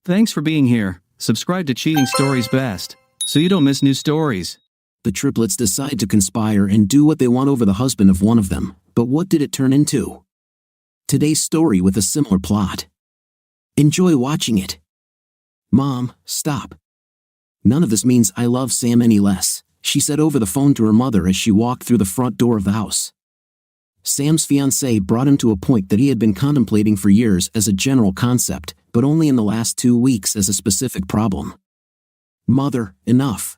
Thanks for being here. Subscribe to Cheating Stories Best, so you don't miss new stories. The triplets decide to conspire and do what they want over the husband of one of them, but what did it turn into? Today's story with a similar plot. Enjoy watching it. Mom, stop. None of this means I love Sam any less, she said over the phone to her mother as she walked through the front door of the house. Sam's fiancée brought him to a point that he had been contemplating for years as a general concept, but only in the last 2 weeks as a specific problem. Mother, enough.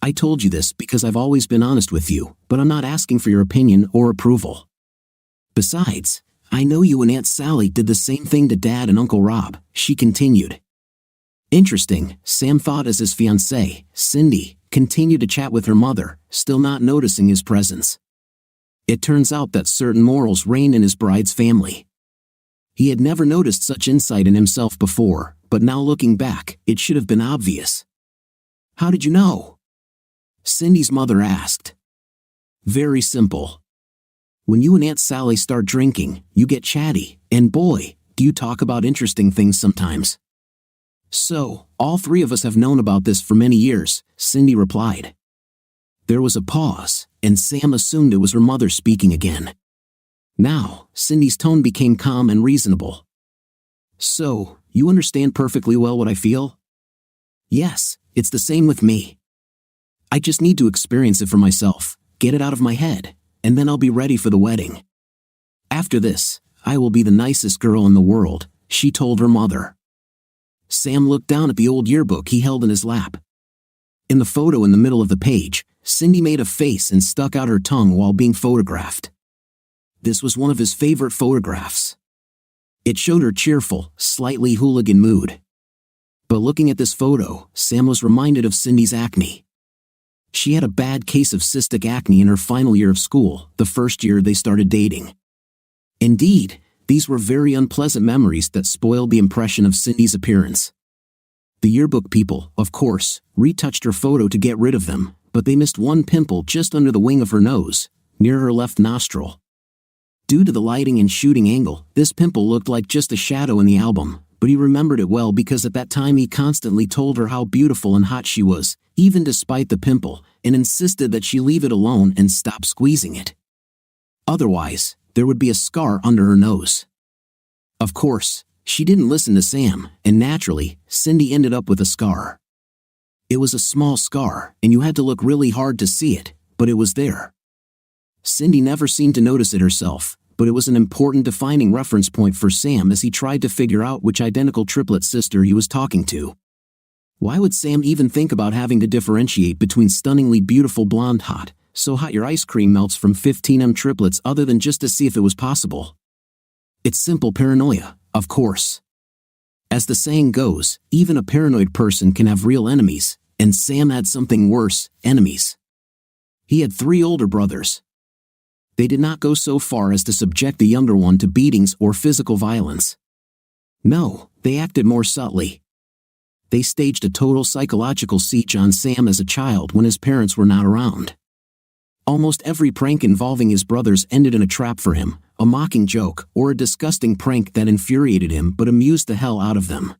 I told you this because I've always been honest with you, but I'm not asking for your opinion or approval. Besides, I know you and Aunt Sally did the same thing to Dad and Uncle Rob, she continued. Interesting, Sam thought as his fiancée, Cindy, continued to chat with her mother, still not noticing his presence. It turns out that certain morals reign in his bride's family. He had never noticed such insight in himself before, but now looking back, it should have been obvious. How did you know? Cindy's mother asked. Very simple. When you and Aunt Sally start drinking, you get chatty, and boy, do you talk about interesting things sometimes. So, all three of us have known about this for many years, Cindy replied. There was a pause, and Sam assumed it was her mother speaking again. Now, Cindy's tone became calm and reasonable. So, you understand perfectly well what I feel? Yes, it's the same with me. I just need to experience it for myself, get it out of my head, and then I'll be ready for the wedding. After this, I will be the nicest girl in the world, she told her mother. Sam looked down at the old yearbook he held in his lap. In the photo in the middle of the page, Cindy made a face and stuck out her tongue while being photographed. This was one of his favorite photographs. It showed her cheerful, slightly hooligan mood. But looking at this photo, Sam was reminded of Cindy's acne. She had a bad case of cystic acne in her final year of school, the first year they started dating. Indeed, these were very unpleasant memories that spoiled the impression of Cindy's appearance. The yearbook people, of course, retouched her photo to get rid of them, but they missed one pimple just under the wing of her nose, near her left nostril. Due to the lighting and shooting angle, this pimple looked like just a shadow in the album, but he remembered it well because at that time he constantly told her how beautiful and hot she was, even despite the pimple, and insisted that she leave it alone and stop squeezing it. Otherwise, there would be a scar under her nose. Of course, she didn't listen to Sam, and naturally, Cindy ended up with a scar. It was a small scar, and you had to look really hard to see it, but it was there. Cindy never seemed to notice it herself, but it was an important defining reference point for Sam as he tried to figure out which identical triplet sister he was talking to. Why would Sam even think about having to differentiate between stunningly beautiful blonde hot, so hot your ice cream melts from 15M triplets other than just to see if it was possible? It's simple paranoia, of course. As the saying goes, even a paranoid person can have real enemies, and Sam had something worse, enemies. He had 3 older brothers. They did not go so far as to subject the younger one to beatings or physical violence. No, they acted more subtly. They staged a total psychological siege on Sam as a child when his parents were not around. Almost every prank involving his brothers ended in a trap for him, a mocking joke, or a disgusting prank that infuriated him but amused the hell out of them.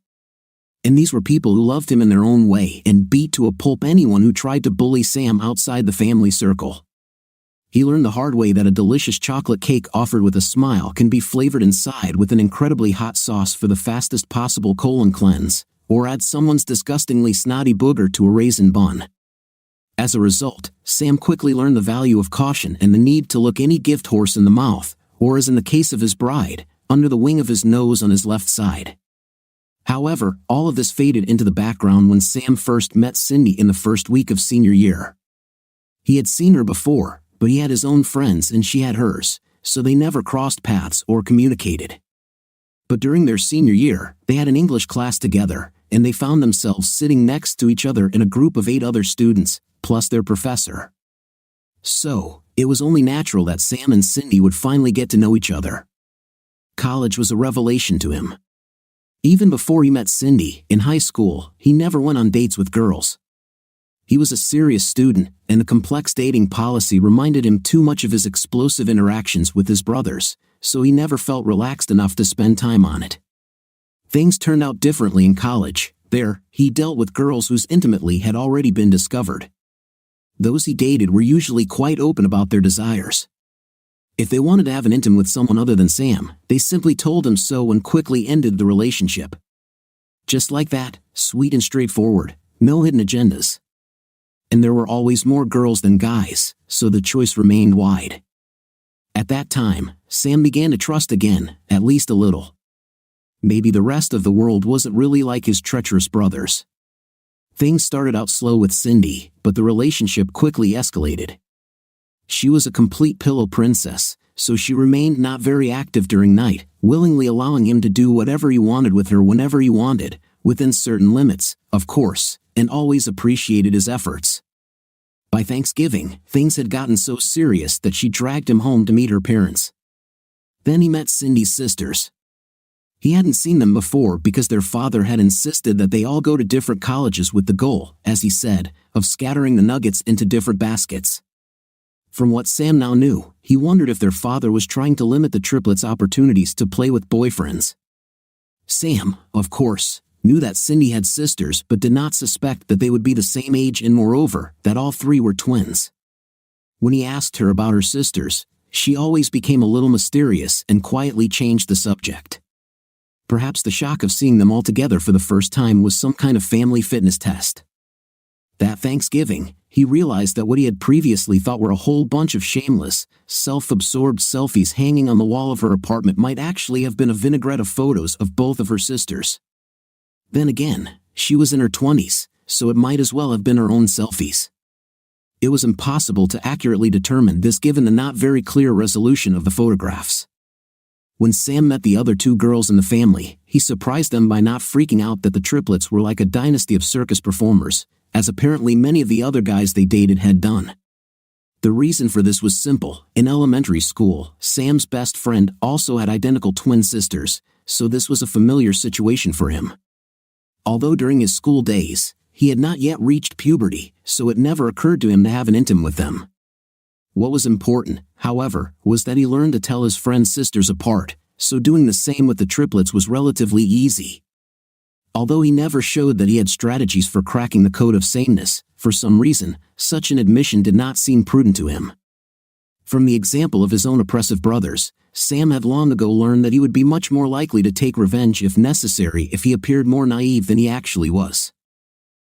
And these were people who loved him in their own way and beat to a pulp anyone who tried to bully Sam outside the family circle. He learned the hard way that a delicious chocolate cake offered with a smile can be flavored inside with an incredibly hot sauce for the fastest possible colon cleanse, or add someone's disgustingly snotty booger to a raisin bun. As a result, Sam quickly learned the value of caution and the need to look any gift horse in the mouth, or as in the case of his bride, under the wing of his nose on his left side. However, all of this faded into the background when Sam first met Cindy in the first week of senior year. He had seen her before, but he had his own friends and she had hers, so they never crossed paths or communicated. But during their senior year, they had an English class together, and they found themselves sitting next to each other in a group of 8 other students, plus their professor. So, it was only natural that Sam and Cindy would finally get to know each other. College was a revelation to him. Even before he met Cindy, in high school, he never went on dates with girls. He was a serious student, and the complex dating policy reminded him too much of his explosive interactions with his brothers, so he never felt relaxed enough to spend time on it. Things turned out differently in college. There, he dealt with girls whose intimacy had already been discovered. Those he dated were usually quite open about their desires. If they wanted to have an intimate with someone other than Sam, they simply told him so and quickly ended the relationship. Just like that, sweet and straightforward, no hidden agendas. And there were always more girls than guys, so the choice remained wide. At that time, Sam began to trust again, at least a little. Maybe the rest of the world wasn't really like his treacherous brothers. Things started out slow with Cindy, but the relationship quickly escalated. She was a complete pillow princess, so she remained not very active during night, willingly allowing him to do whatever he wanted with her whenever he wanted, within certain limits, of course, and always appreciated his efforts. By Thanksgiving, things had gotten so serious that she dragged him home to meet her parents. Then he met Cindy's sisters. He hadn't seen them before because their father had insisted that they all go to different colleges with the goal, as he said, of scattering the nuggets into different baskets. From what Sam now knew, he wondered if their father was trying to limit the triplets' opportunities to play with boyfriends. Sam, of course, knew that Cindy had sisters but did not suspect that they would be the same age and moreover, that all three were twins. When he asked her about her sisters, she always became a little mysterious and quietly changed the subject. Perhaps the shock of seeing them all together for the first time was some kind of family fitness test. That Thanksgiving, he realized that what he had previously thought were a whole bunch of shameless, self-absorbed selfies hanging on the wall of her apartment might actually have been a vinaigrette of photos of both of her sisters. Then again, she was in her 20s, so it might as well have been her own selfies. It was impossible to accurately determine this given the not very clear resolution of the photographs. When Sam met the other two girls in the family, he surprised them by not freaking out that the triplets were like a dynasty of circus performers, as apparently many of the other guys they dated had done. The reason for this was simple. In elementary school, Sam's best friend also had identical twin sisters, so this was a familiar situation for him. Although during his school days, he had not yet reached puberty, so it never occurred to him to have an intimate with them. What was important, however, was that he learned to tell his friend's sisters apart, so doing the same with the triplets was relatively easy. Although he never showed that he had strategies for cracking the code of sameness, for some reason, such an admission did not seem prudent to him. From the example of his own oppressive brothers, Sam had long ago learned that he would be much more likely to take revenge if necessary if he appeared more naive than he actually was.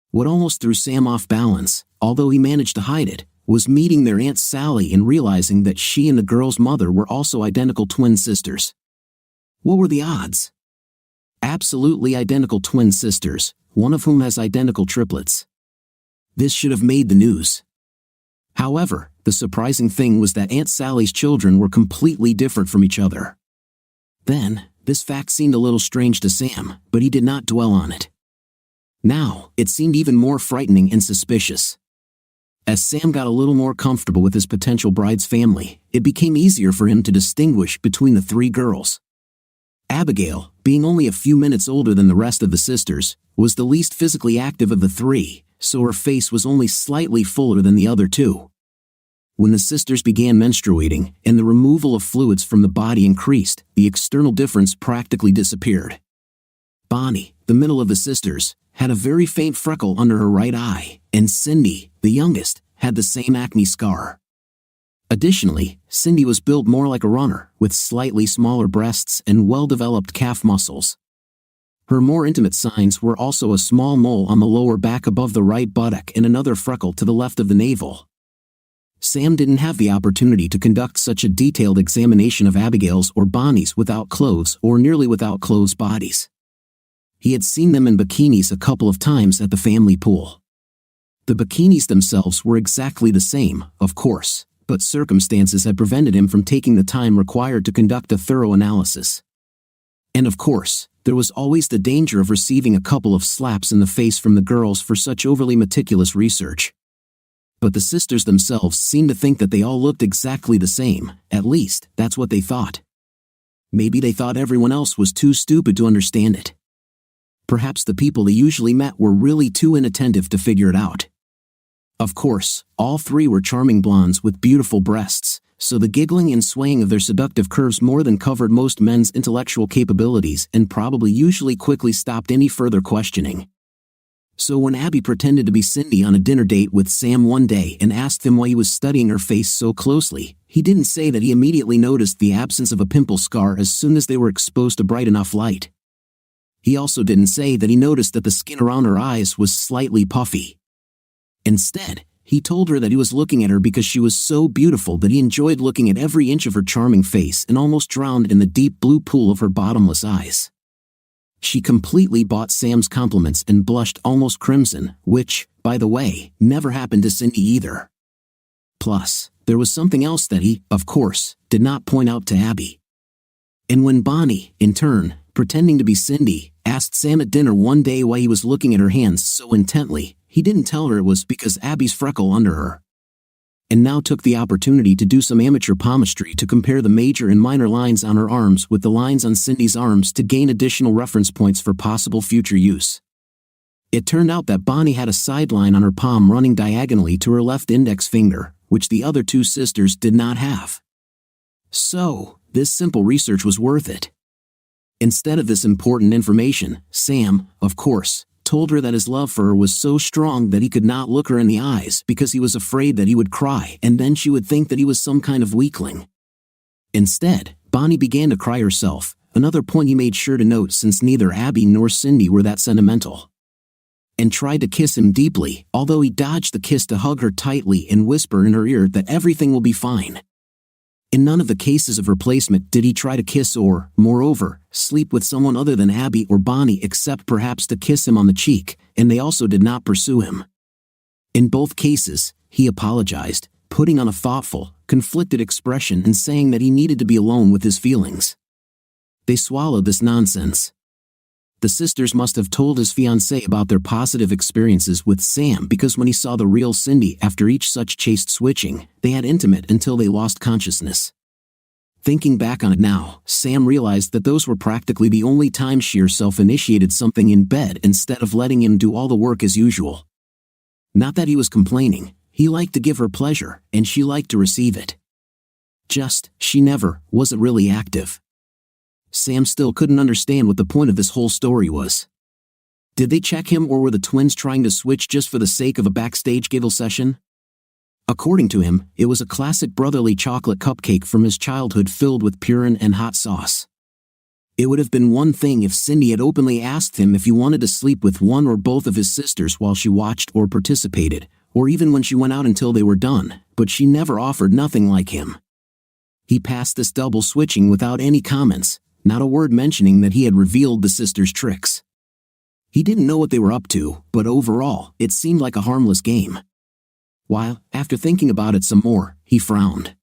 What almost threw Sam off balance, although he managed to hide it, was meeting their Aunt Sally and realizing that she and the girl's mother were also identical twin sisters. What were the odds? Absolutely identical twin sisters, one of whom has identical triplets. This should have made the news. However, the surprising thing was that Aunt Sally's children were completely different from each other. Then, this fact seemed a little strange to Sam, but he did not dwell on it. Now, it seemed even more frightening and suspicious. As Sam got a little more comfortable with his potential bride's family, it became easier for him to distinguish between the three girls. Abigail, being only a few minutes older than the rest of the sisters, was the least physically active of the three, so her face was only slightly fuller than the other two. When the sisters began menstruating and the removal of fluids from the body increased, the external difference practically disappeared. Bonnie, the middle of the sisters, had a very faint freckle under her right eye, and Cindy, the youngest, had the same acne scar. Additionally, Cindy was built more like a runner, with slightly smaller breasts and well-developed calf muscles. Her more intimate signs were also a small mole on the lower back above the right buttock and another freckle to the left of the navel. Sam didn't have the opportunity to conduct such a detailed examination of Abigail's or Bonnie's without clothes or nearly without clothes bodies. He had seen them in bikinis a couple of times at the family pool. The bikinis themselves were exactly the same, of course, but circumstances had prevented him from taking the time required to conduct a thorough analysis. And of course, there was always the danger of receiving a couple of slaps in the face from the girls for such overly meticulous research. But the sisters themselves seemed to think that they all looked exactly the same, at least, that's what they thought. Maybe they thought everyone else was too stupid to understand it. Perhaps the people they usually met were really too inattentive to figure it out. Of course, all three were charming blondes with beautiful breasts, so the giggling and swaying of their seductive curves more than covered most men's intellectual capabilities and probably usually quickly stopped any further questioning. So when Abby pretended to be Cindy on a dinner date with Sam one day and asked him why he was studying her face so closely, he didn't say that he immediately noticed the absence of a pimple scar as soon as they were exposed to bright enough light. He also didn't say that he noticed that the skin around her eyes was slightly puffy. Instead, he told her that he was looking at her because she was so beautiful that he enjoyed looking at every inch of her charming face and almost drowned in the deep blue pool of her bottomless eyes. She completely bought Sam's compliments and blushed almost crimson, which, by the way, never happened to Cindy either. Plus, there was something else that he, of course, did not point out to Abby. And when Bonnie, in turn, pretending to be Cindy, asked Sam at dinner one day why he was looking at her hands so intently, he didn't tell her it was because Abby's freckle under her. And now took the opportunity to do some amateur palmistry to compare the major and minor lines on her arms with the lines on Cindy's arms to gain additional reference points for possible future use. It turned out that Bonnie had a sideline on her palm running diagonally to her left index finger, which the other two sisters did not have. So, this simple research was worth it. Instead of this important information, Sam, of course, told her that his love for her was so strong that he could not look her in the eyes because he was afraid that he would cry and then she would think that he was some kind of weakling. Instead, Bonnie began to cry herself, another point he made sure to note since neither Abby nor Cindy were that sentimental. And tried to kiss him deeply, although he dodged the kiss to hug her tightly and whisper in her ear that everything will be fine. In none of the cases of replacement did he try to kiss or, moreover, sleep with someone other than Abby or Bonnie except perhaps to kiss him on the cheek, and they also did not pursue him. In both cases, he apologized, putting on a thoughtful, conflicted expression and saying that he needed to be alone with his feelings. They swallowed this nonsense. The sisters must have told his fiancée about their positive experiences with Sam because when he saw the real Cindy after each such chaste switching, they had intimate until they lost consciousness. Thinking back on it now, Sam realized that those were practically the only times she herself initiated something in bed instead of letting him do all the work as usual. Not that he was complaining, he liked to give her pleasure, and she liked to receive it. Just, she never wasn't really active. Sam still couldn't understand what the point of this whole story was. Did they check him or were the twins trying to switch just for the sake of a backstage giggle session? According to him, it was a classic brotherly chocolate cupcake from his childhood filled with purine and hot sauce. It would have been one thing if Cindy had openly asked him if he wanted to sleep with one or both of his sisters while she watched or participated, or even when she went out until they were done, but she never offered nothing like him. He passed this double switching without any comments, not a word mentioning that he had revealed the sisters' tricks. He didn't know what they were up to, but overall, it seemed like a harmless game. While, after thinking about it some more, he frowned.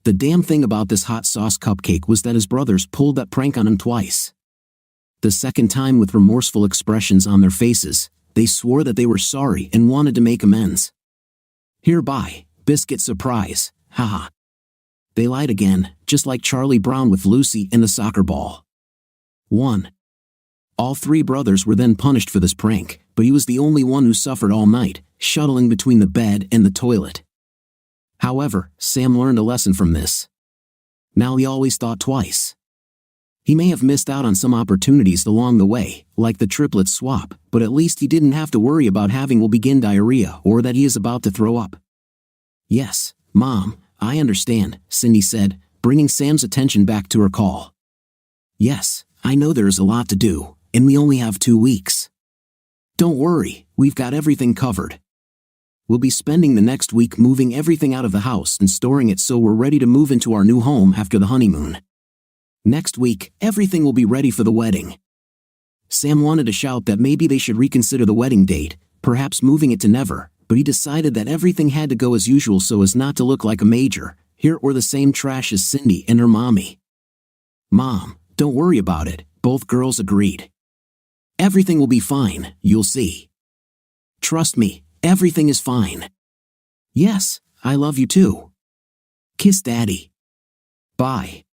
The damn thing about this hot sauce cupcake was that his brothers pulled that prank on him twice. The second time with remorseful expressions on their faces, they swore that they were sorry and wanted to make amends. Hereby, biscuit surprise, haha. They lied again, just like Charlie Brown with Lucy and the soccer ball. 1. All three brothers were then punished for this prank, but he was the only one who suffered all night, shuttling between the bed and the toilet. However, Sam learned a lesson from this. Now he always thought twice. He may have missed out on some opportunities along the way, like the triplet swap, but at least he didn't have to worry about having will begin diarrhea or that he is about to throw up. Yes, Mom, I understand, Cindy said, bringing Sam's attention back to her call. Yes, I know there is a lot to do, and we only have 2 weeks. Don't worry, we've got everything covered. We'll be spending the next week moving everything out of the house and storing it so we're ready to move into our new home after the honeymoon. Next week, everything will be ready for the wedding. Sam wanted to shout that maybe they should reconsider the wedding date, perhaps moving it to never, but he decided that everything had to go as usual so as not to look like a major, here or the same trash as Cindy and her mommy. Mom, don't worry about it, both girls agreed. Everything will be fine, you'll see. Trust me, everything is fine. Yes, I love you too. Kiss Daddy. Bye.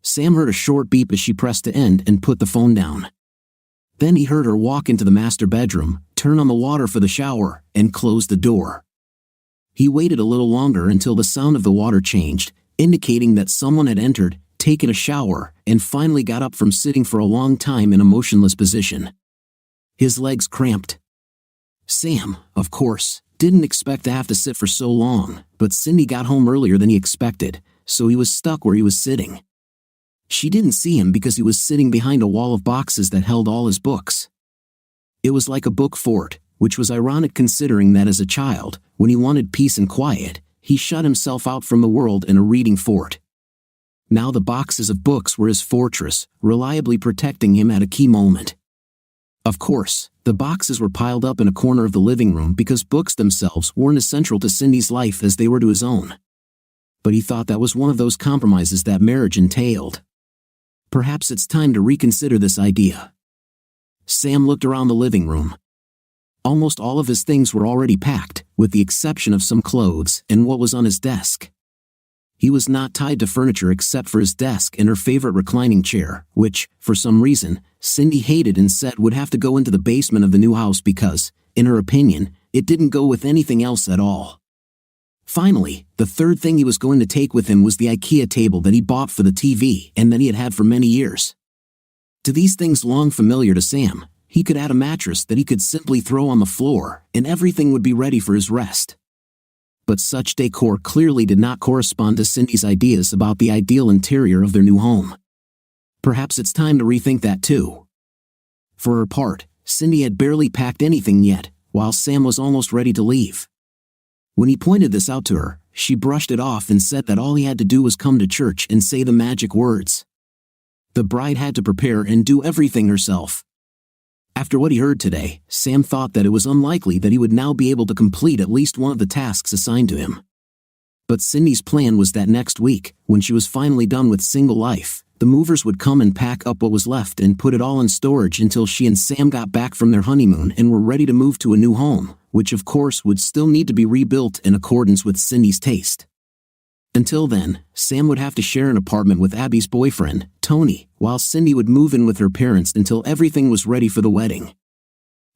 Sam heard a short beep as she pressed to end and put the phone down. Then he heard her walk into the master bedroom, turn on the water for the shower, and close the door. He waited a little longer until the sound of the water changed, indicating that someone had entered, taken a shower, and finally got up from sitting for a long time in a motionless position. His legs cramped. Sam, of course, didn't expect to have to sit for so long, but Cindy got home earlier than he expected, so he was stuck where he was sitting. She didn't see him because he was sitting behind a wall of boxes that held all his books. It was like a book fort, which was ironic considering that as a child, when he wanted peace and quiet, he shut himself out from the world in a reading fort. Now the boxes of books were his fortress, reliably protecting him at a key moment. Of course, the boxes were piled up in a corner of the living room because books themselves weren't as central to Cindy's life as they were to his own. But he thought that was one of those compromises that marriage entailed. Perhaps it's time to reconsider this idea. Sam looked around the living room. Almost all of his things were already packed, with the exception of some clothes and what was on his desk. He was not tied to furniture except for his desk and her favorite reclining chair, which, for some reason, Cindy hated and said would have to go into the basement of the new house because, in her opinion, it didn't go with anything else at all. Finally, the third thing he was going to take with him was the IKEA table that he bought for the TV and that he had had for many years. To these things long familiar to Sam, he could add a mattress that he could simply throw on the floor, and everything would be ready for his rest. But such decor clearly did not correspond to Cindy's ideas about the ideal interior of their new home. Perhaps it's time to rethink that too. For her part, Cindy had barely packed anything yet, while Sam was almost ready to leave. When he pointed this out to her, she brushed it off and said that all he had to do was come to church and say the magic words. The bride had to prepare and do everything herself. After what he heard today, Sam thought that it was unlikely that he would now be able to complete at least one of the tasks assigned to him. But Cindy's plan was that next week, when she was finally done with single life, the movers would come and pack up what was left and put it all in storage until she and Sam got back from their honeymoon and were ready to move to a new home, which of course would still need to be rebuilt in accordance with Cindy's taste. Until then, Sam would have to share an apartment with Abby's boyfriend, Tony, while Cindy would move in with her parents until everything was ready for the wedding.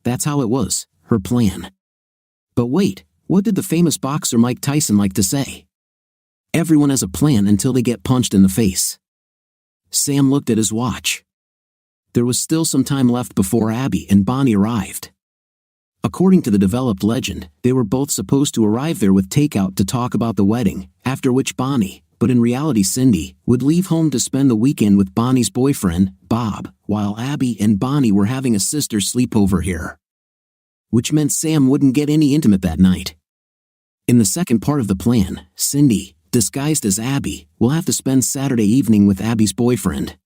That's how it was, her plan. But wait, what did the famous boxer Mike Tyson like to say? Everyone has a plan until they get punched in the face. Sam looked at his watch. There was still some time left before Abby and Bonnie arrived. According to the developed legend, they were both supposed to arrive there with takeout to talk about the wedding, after which Bonnie, but in reality Cindy, would leave home to spend the weekend with Bonnie's boyfriend, Bob, while Abby and Bonnie were having a sister sleepover here. Which meant Sam wouldn't get any intimate that night. In the second part of the plan, Cindy, disguised as Abby, will have to spend Saturday evening with Abby's boyfriend.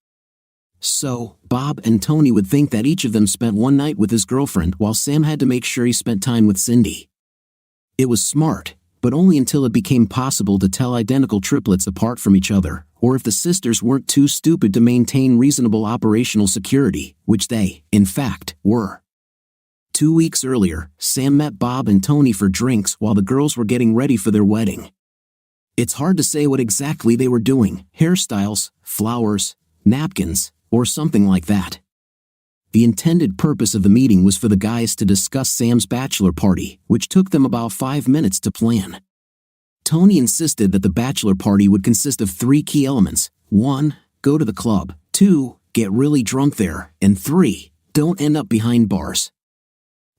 So, Bob and Tony would think that each of them spent one night with his girlfriend while Sam had to make sure he spent time with Cindy. It was smart, but only until it became possible to tell identical triplets apart from each other, or if the sisters weren't too stupid to maintain reasonable operational security, which they, in fact, were. 2 weeks earlier, Sam met Bob and Tony for drinks while the girls were getting ready for their wedding. It's hard to say what exactly they were doing, hairstyles, flowers, napkins, or something like that. The intended purpose of the meeting was for the guys to discuss Sam's bachelor party, which took them about 5 minutes to plan. Tony insisted that the bachelor party would consist of 3 key elements: 1. Go to the club, 2. Get really drunk there, and 3. Don't end up behind bars.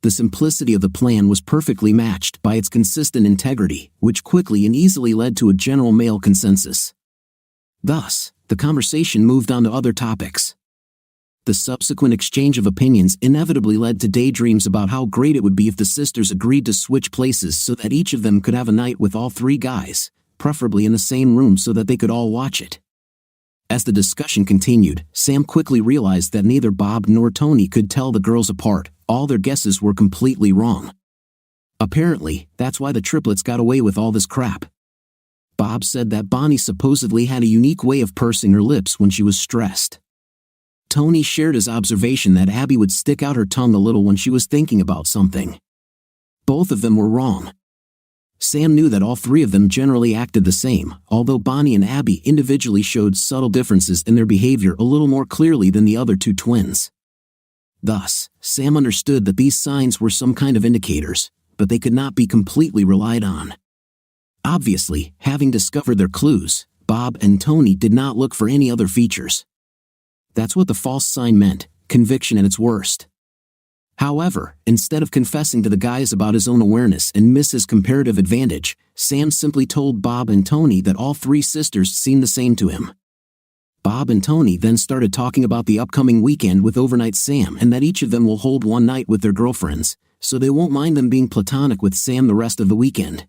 The simplicity of the plan was perfectly matched by its consistent integrity, which quickly and easily led to a general male consensus. Thus, the conversation moved on to other topics. The subsequent exchange of opinions inevitably led to daydreams about how great it would be if the sisters agreed to switch places so that each of them could have a night with all 3 guys, preferably in the same room so that they could all watch it. As the discussion continued, Sam quickly realized that neither Bob nor Tony could tell the girls apart. All their guesses were completely wrong. Apparently, that's why the triplets got away with all this crap. Bob said that Bonnie supposedly had a unique way of pursing her lips when she was stressed. Tony shared his observation that Abby would stick out her tongue a little when she was thinking about something. Both of them were wrong. Sam knew that all 3 of them generally acted the same, although Bonnie and Abby individually showed subtle differences in their behavior a little more clearly than the other 2 twins. Thus, Sam understood that these signs were some kind of indicators, but they could not be completely relied on. Obviously, having discovered their clues, Bob and Tony did not look for any other features. That's what the false sign meant, conviction at its worst. However, instead of confessing to the guys about his own awareness and miss his comparative advantage, Sam simply told Bob and Tony that all three sisters seemed the same to him. Bob and Tony then started talking about the upcoming weekend with overnight Sam and that each of them will hold one night with their girlfriends, so they won't mind them being platonic with Sam the rest of the weekend.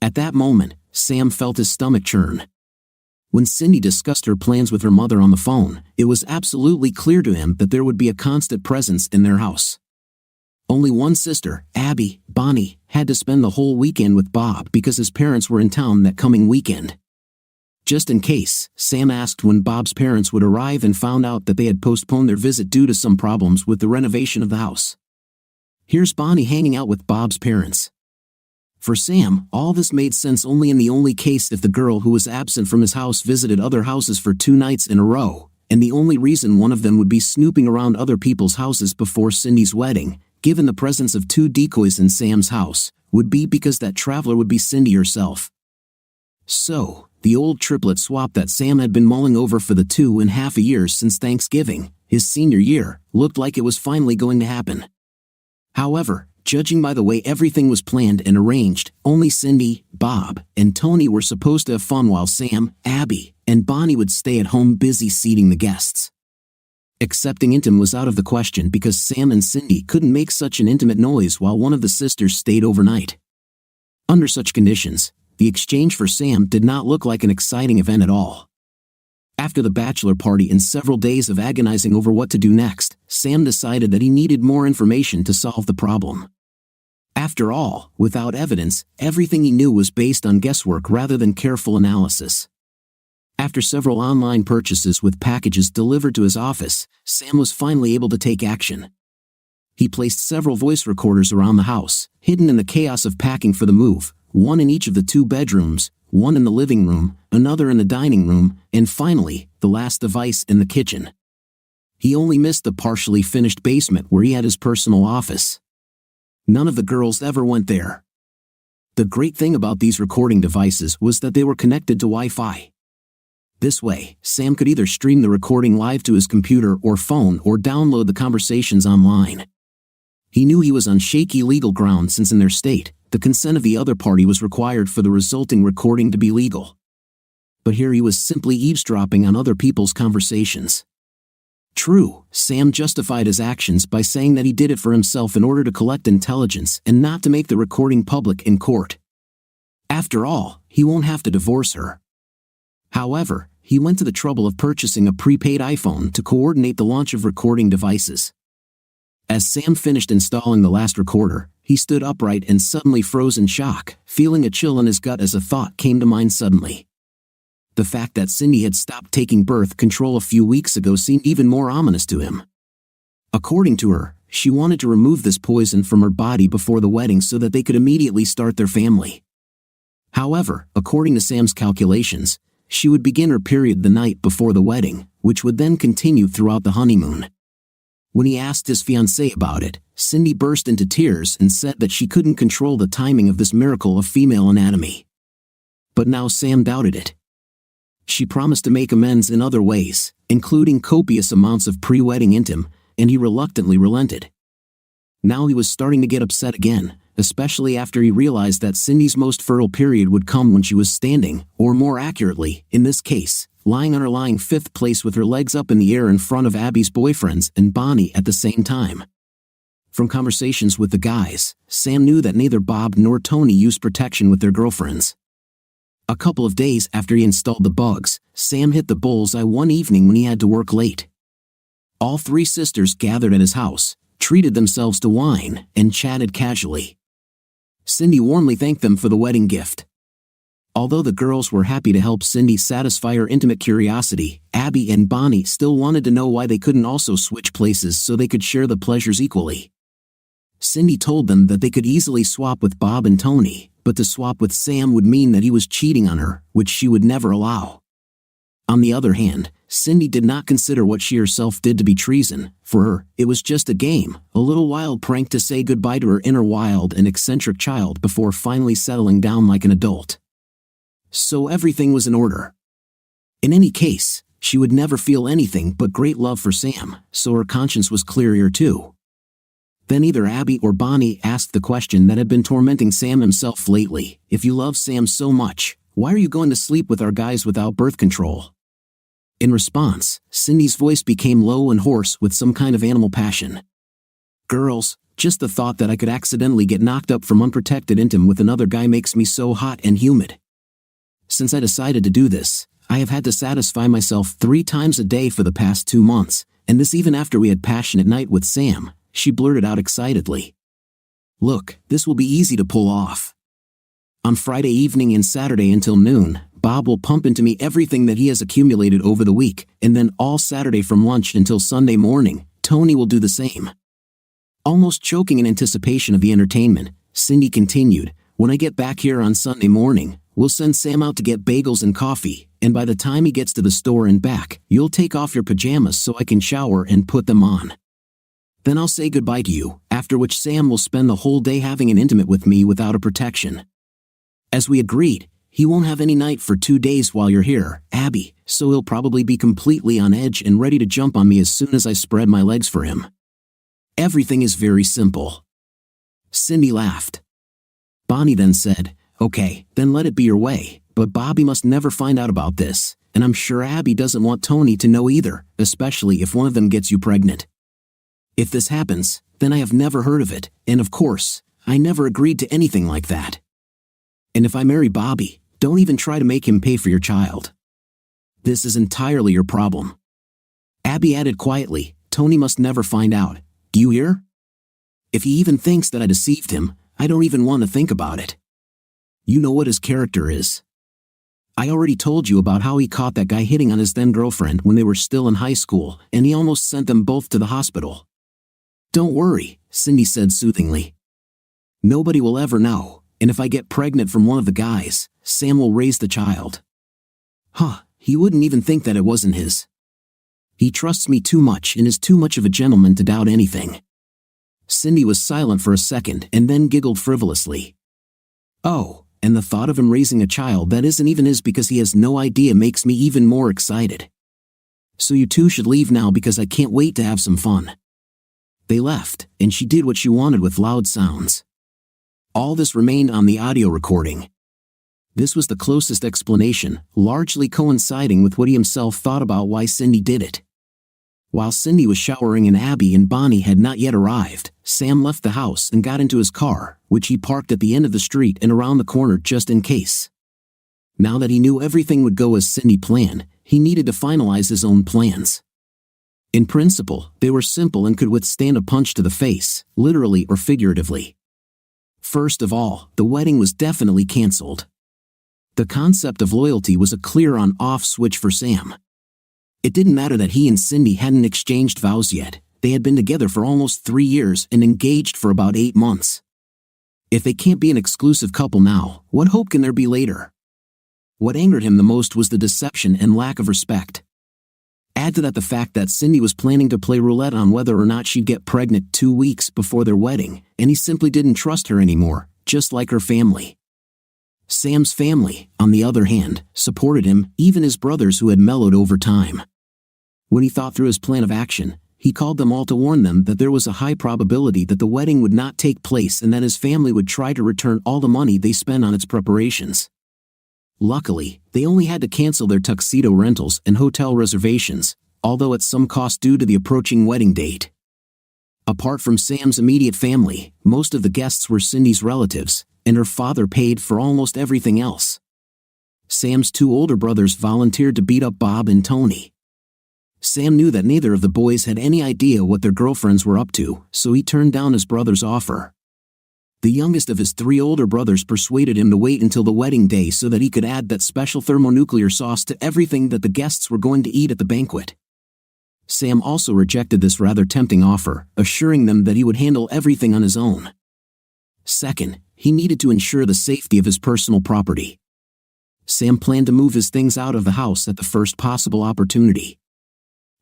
At that moment, Sam felt his stomach churn. When Cindy discussed her plans with her mother on the phone, it was absolutely clear to him that there would be a constant presence in their house. Only one sister, Abby, Bonnie, had to spend the whole weekend with Bob because his parents were in town that coming weekend. Just in case, Sam asked when Bob's parents would arrive and found out that they had postponed their visit due to some problems with the renovation of the house. Here's Bonnie hanging out with Bob's parents. For Sam, all this made sense only in the only case if the girl who was absent from his house visited other houses for 2 nights in a row, and the only reason one of them would be snooping around other people's houses before Cindy's wedding, given the presence of 2 decoys in Sam's house, would be because that traveler would be Cindy herself. So, the old triplet swap that Sam had been mulling over for the 2.5 years since Thanksgiving, his senior year, looked like it was finally going to happen. However, judging by the way everything was planned and arranged, only Cindy, Bob, and Tony were supposed to have fun while Sam, Abby, and Bonnie would stay at home busy seating the guests. Accepting intim was out of the question because Sam and Cindy couldn't make such an intimate noise while one of the sisters stayed overnight. Under such conditions, the exchange for Sam did not look like an exciting event at all. After the bachelor party and several days of agonizing over what to do next, Sam decided that he needed more information to solve the problem. After all, without evidence, everything he knew was based on guesswork rather than careful analysis. After several online purchases with packages delivered to his office, Sam was finally able to take action. He placed several voice recorders around the house, hidden in the chaos of packing for the move, one in each of the 2 bedrooms, one in the living room, another in the dining room, and finally, the last device in the kitchen. He only missed the partially finished basement where he had his personal office. None of the girls ever went there. The great thing about these recording devices was that they were connected to Wi-Fi. This way, Sam could either stream the recording live to his computer or phone or download the conversations online. He knew he was on shaky legal ground since in their state, the consent of the other party was required for the resulting recording to be legal. But here he was simply eavesdropping on other people's conversations. True, Sam justified his actions by saying that he did it for himself in order to collect intelligence and not to make the recording public in court. After all, he won't have to divorce her. However, he went to the trouble of purchasing a prepaid iPhone to coordinate the launch of recording devices. As Sam finished installing the last recorder, he stood upright and suddenly froze in shock, feeling a chill in his gut as a thought came to mind suddenly. The fact that Cindy had stopped taking birth control a few weeks ago seemed even more ominous to him. According to her, she wanted to remove this poison from her body before the wedding so that they could immediately start their family. However, according to Sam's calculations, she would begin her period the night before the wedding, which would then continue throughout the honeymoon. When he asked his fiancée about it, Cindy burst into tears and said that she couldn't control the timing of this miracle of female anatomy. But now Sam doubted it. She promised to make amends in other ways, including copious amounts of pre-wedding intim, and he reluctantly relented. Now he was starting to get upset again, especially after he realized that Cindy's most fertile period would come when she was standing, or more accurately, in this case, lying on her lying 5th place with her legs up in the air in front of Abby's boyfriends and Bonnie at the same time. From conversations with the guys, Sam knew that neither Bob nor Tony used protection with their girlfriends. A couple of days after he installed the bugs, Sam hit the bullseye one evening when he had to work late. All 3 sisters gathered at his house, treated themselves to wine, and chatted casually. Cindy warmly thanked them for the wedding gift. Although the girls were happy to help Cindy satisfy her intimate curiosity, Abby and Bonnie still wanted to know why they couldn't also switch places so they could share the pleasures equally. Cindy told them that they could easily swap with Bob and Tony, but to swap with Sam would mean that he was cheating on her, which she would never allow. On the other hand, Cindy did not consider what she herself did to be treason. For her, it was just a game, a little wild prank to say goodbye to her inner wild and eccentric child before finally settling down like an adult. so everything was in order. In any case, she would never feel anything but great love for Sam, so her conscience was clearer too. Then either Abby or Bonnie asked the question that had been tormenting Sam himself lately: if you love Sam so much, why are you going to sleep with our guys without birth control? In response, Cindy's voice became low and hoarse with some kind of animal passion. Girls, just the thought that I could accidentally get knocked up from unprotected intim with another guy makes me so hot and humid. Since I decided to do this, I have had to satisfy myself 3 times a day for the past 2 months, and this even after we had passionate night with Sam, she blurted out excitedly. Look, this will be easy to pull off. On Friday evening and Saturday until noon, Bob will pump into me everything that he has accumulated over the week, and then all Saturday from lunch until Sunday morning, Tony will do the same. Almost choking in anticipation of the entertainment, Cindy continued, when I get back here on Sunday morning, we'll send Sam out to get bagels and coffee, and by the time he gets to the store and back, you'll take off your pajamas so I can shower and put them on. Then I'll say goodbye to you, after which Sam will spend the whole day having an intimate with me without a protection. As we agreed, he won't have any night for 2 days while you're here, Abby, so he'll probably be completely on edge and ready to jump on me as soon as I spread my legs for him. Everything is very simple. Cindy laughed. Bonnie then said, okay, then let it be your way, but Bobby must never find out about this, and I'm sure Abby doesn't want Tony to know either, especially if one of them gets you pregnant. If this happens, then I have never heard of it, and of course, I never agreed to anything like that. And if I marry Bobby, don't even try to make him pay for your child. This is entirely your problem. Abby added quietly, Tony must never find out. Do you hear? If he even thinks that I deceived him, I don't even want to think about it. You know what his character is. I already told you about how he caught that guy hitting on his then-girlfriend when they were still in high school, and he almost sent them both to the hospital. Don't worry, Cindy said soothingly. Nobody will ever know, and if I get pregnant from one of the guys, Sam will raise the child. He wouldn't even think that it wasn't his. He trusts me too much and is too much of a gentleman to doubt anything. Cindy was silent for a second and then giggled frivolously. Oh, and the thought of him raising a child that isn't even his because he has no idea makes me even more excited. So you two should leave now because I can't wait to have some fun. They left, and she did what she wanted with loud sounds. All this remained on the audio recording. This was the closest explanation, largely coinciding with what he himself thought about why Cindy did it. While Cindy was showering and Abby and Bonnie had not yet arrived, Sam left the house and got into his car, which he parked at the end of the street and around the corner just in case. Now that he knew everything would go as Cindy planned, he needed to finalize his own plans. In principle, they were simple and could withstand a punch to the face, literally or figuratively. First of all, the wedding was definitely cancelled. The concept of loyalty was a clear on-off switch for Sam. It didn't matter that he and Cindy hadn't exchanged vows yet. They had been together for almost 3 years and engaged for about 8 months. If they can't be an exclusive couple now, what hope can there be later? What angered him the most was the deception and lack of respect. Add to that the fact that Cindy was planning to play roulette on whether or not she'd get pregnant 2 weeks before their wedding, and he simply didn't trust her anymore, just like her family. Sam's family, on the other hand, supported him, even his brothers who had mellowed over time. When he thought through his plan of action, he called them all to warn them that there was a high probability that the wedding would not take place and that his family would try to return all the money they spent on its preparations. Luckily, they only had to cancel their tuxedo rentals and hotel reservations, although at some cost due to the approaching wedding date. Apart from Sam's immediate family, most of the guests were Cindy's relatives, and her father paid for almost everything else. Sam's 2 older brothers volunteered to beat up Bob and Tony. Sam knew that neither of the boys had any idea what their girlfriends were up to, so he turned down his brother's offer. The youngest of his 3 older brothers persuaded him to wait until the wedding day so that he could add that special thermonuclear sauce to everything that the guests were going to eat at the banquet. Sam also rejected this rather tempting offer, assuring them that he would handle everything on his own. Second, he needed to ensure the safety of his personal property. Sam planned to move his things out of the house at the first possible opportunity.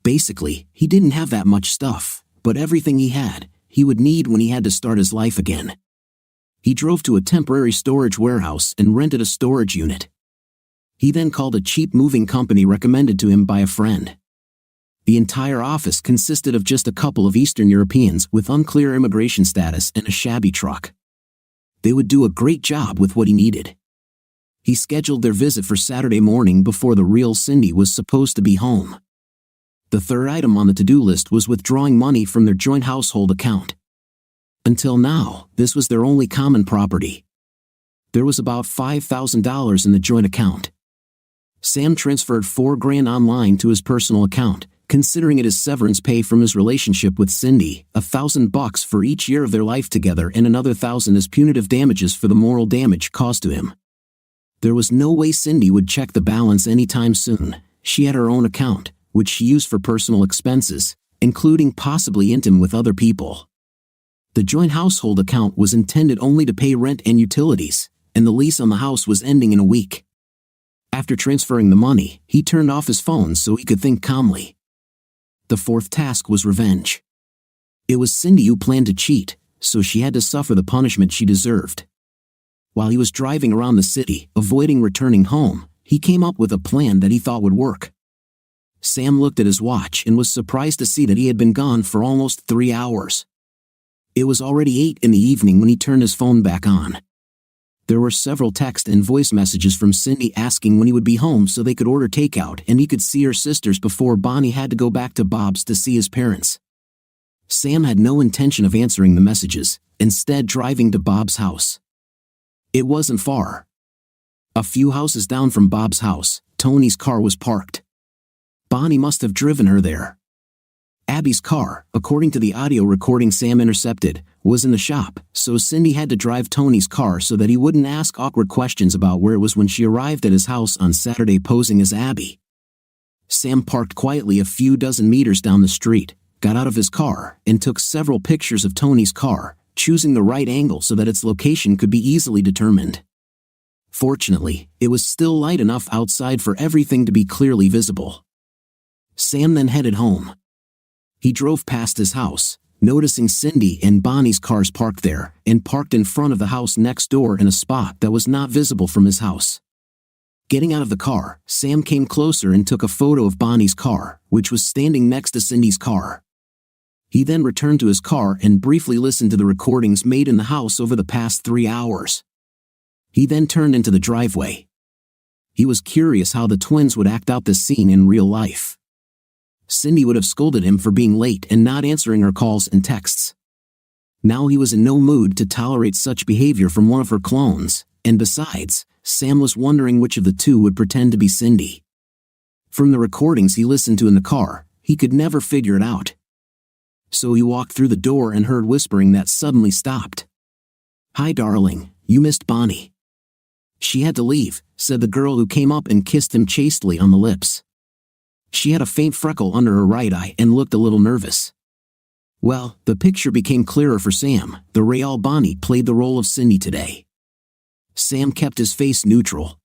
Basically, he didn't have that much stuff, but everything he had, he would need when he had to start his life again. He drove to a temporary storage warehouse and rented a storage unit. He then called a cheap moving company recommended to him by a friend. The entire office consisted of just a couple of Eastern Europeans with unclear immigration status and a shabby truck. They would do a great job with what he needed. He scheduled their visit for Saturday morning before the real Cindy was supposed to be home. The third item on the to-do list was withdrawing money from their joint household account. Until now, this was their only common property. There was about $5,000 in the joint account. Sam transferred $4,000 online to his personal account, considering it as severance pay from his relationship with Cindy, $1,000 for each year of their life together and another $1,000 as punitive damages for the moral damage caused to him. There was no way Cindy would check the balance anytime soon. She had her own account, which she used for personal expenses, including possibly intimate with other people. The joint household account was intended only to pay rent and utilities, and the lease on the house was ending in a week. After transferring the money, he turned off his phone so he could think calmly. The fourth task was revenge. It was Cindy who planned to cheat, so she had to suffer the punishment she deserved. While he was driving around the city, avoiding returning home, he came up with a plan that he thought would work. Sam looked at his watch and was surprised to see that he had been gone for almost 3 hours. It was already 8 in the evening when he turned his phone back on. There were several text and voice messages from Cindy asking when he would be home so they could order takeout and he could see her sisters before Bonnie had to go back to Bob's to see his parents. Sam had no intention of answering the messages, instead driving to Bob's house. It wasn't far. A few houses down from Bob's house, Tony's car was parked. Bonnie must have driven her there. Abby's car, according to the audio recording Sam intercepted, was in the shop, so Cindy had to drive Tony's car so that he wouldn't ask awkward questions about where it was when she arrived at his house on Saturday posing as Abby. Sam parked quietly a few dozen meters down the street, got out of his car, and took several pictures of Tony's car, choosing the right angle so that its location could be easily determined. Fortunately, it was still light enough outside for everything to be clearly visible. Sam then headed home. He drove past his house, noticing Cindy and Bonnie's cars parked there, and parked in front of the house next door in a spot that was not visible from his house. Getting out of the car, Sam came closer and took a photo of Bonnie's car, which was standing next to Cindy's car. He then returned to his car and briefly listened to the recordings made in the house over the past 3 hours. He then turned into the driveway. He was curious how the twins would act out this scene in real life. Cindy would have scolded him for being late and not answering her calls and texts. Now he was in no mood to tolerate such behavior from one of her clones, and besides, Sam was wondering which of the two would pretend to be Cindy. From the recordings he listened to in the car, he could never figure it out. So he walked through the door and heard whispering that suddenly stopped. "Hi darling, you missed Bonnie." "She had to leave," said the girl who came up and kissed him chastely on the lips. She had a faint freckle under her right eye and looked a little nervous. Well, the picture became clearer for Sam. The real Bonnie played the role of Cindy today. Sam kept his face neutral.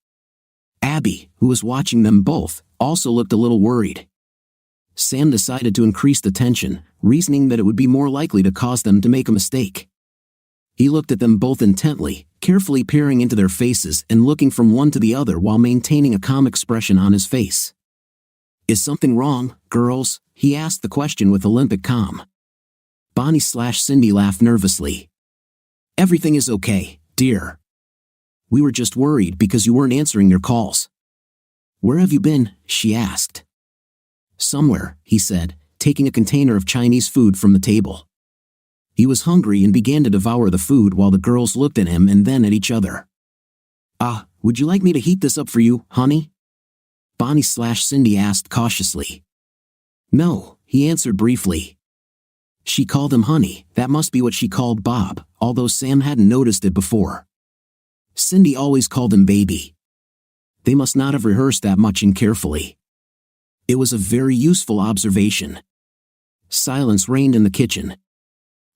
Abby, who was watching them both, also looked a little worried. Sam decided to increase the tension, reasoning that it would be more likely to cause them to make a mistake. He looked at them both intently, carefully peering into their faces and looking from one to the other while maintaining a calm expression on his face. "Is something wrong, girls?" he asked the question with Olympic calm. Bonnie/Cindy laughed nervously. "Everything is okay, dear. We were just worried because you weren't answering your calls." "Where have you been?" she asked. "Somewhere," he said, taking a container of Chinese food from the table. He was hungry and began to devour the food while the girls looked at him and then at each other. Would you like me to heat this up for you, honey?" Bonnie/Cindy asked cautiously. "No," he answered briefly. She called him honey. That must be what she called Bob, although Sam hadn't noticed it before. Cindy always called him baby. They must not have rehearsed that much and carefully. It was a very useful observation. Silence reigned in the kitchen.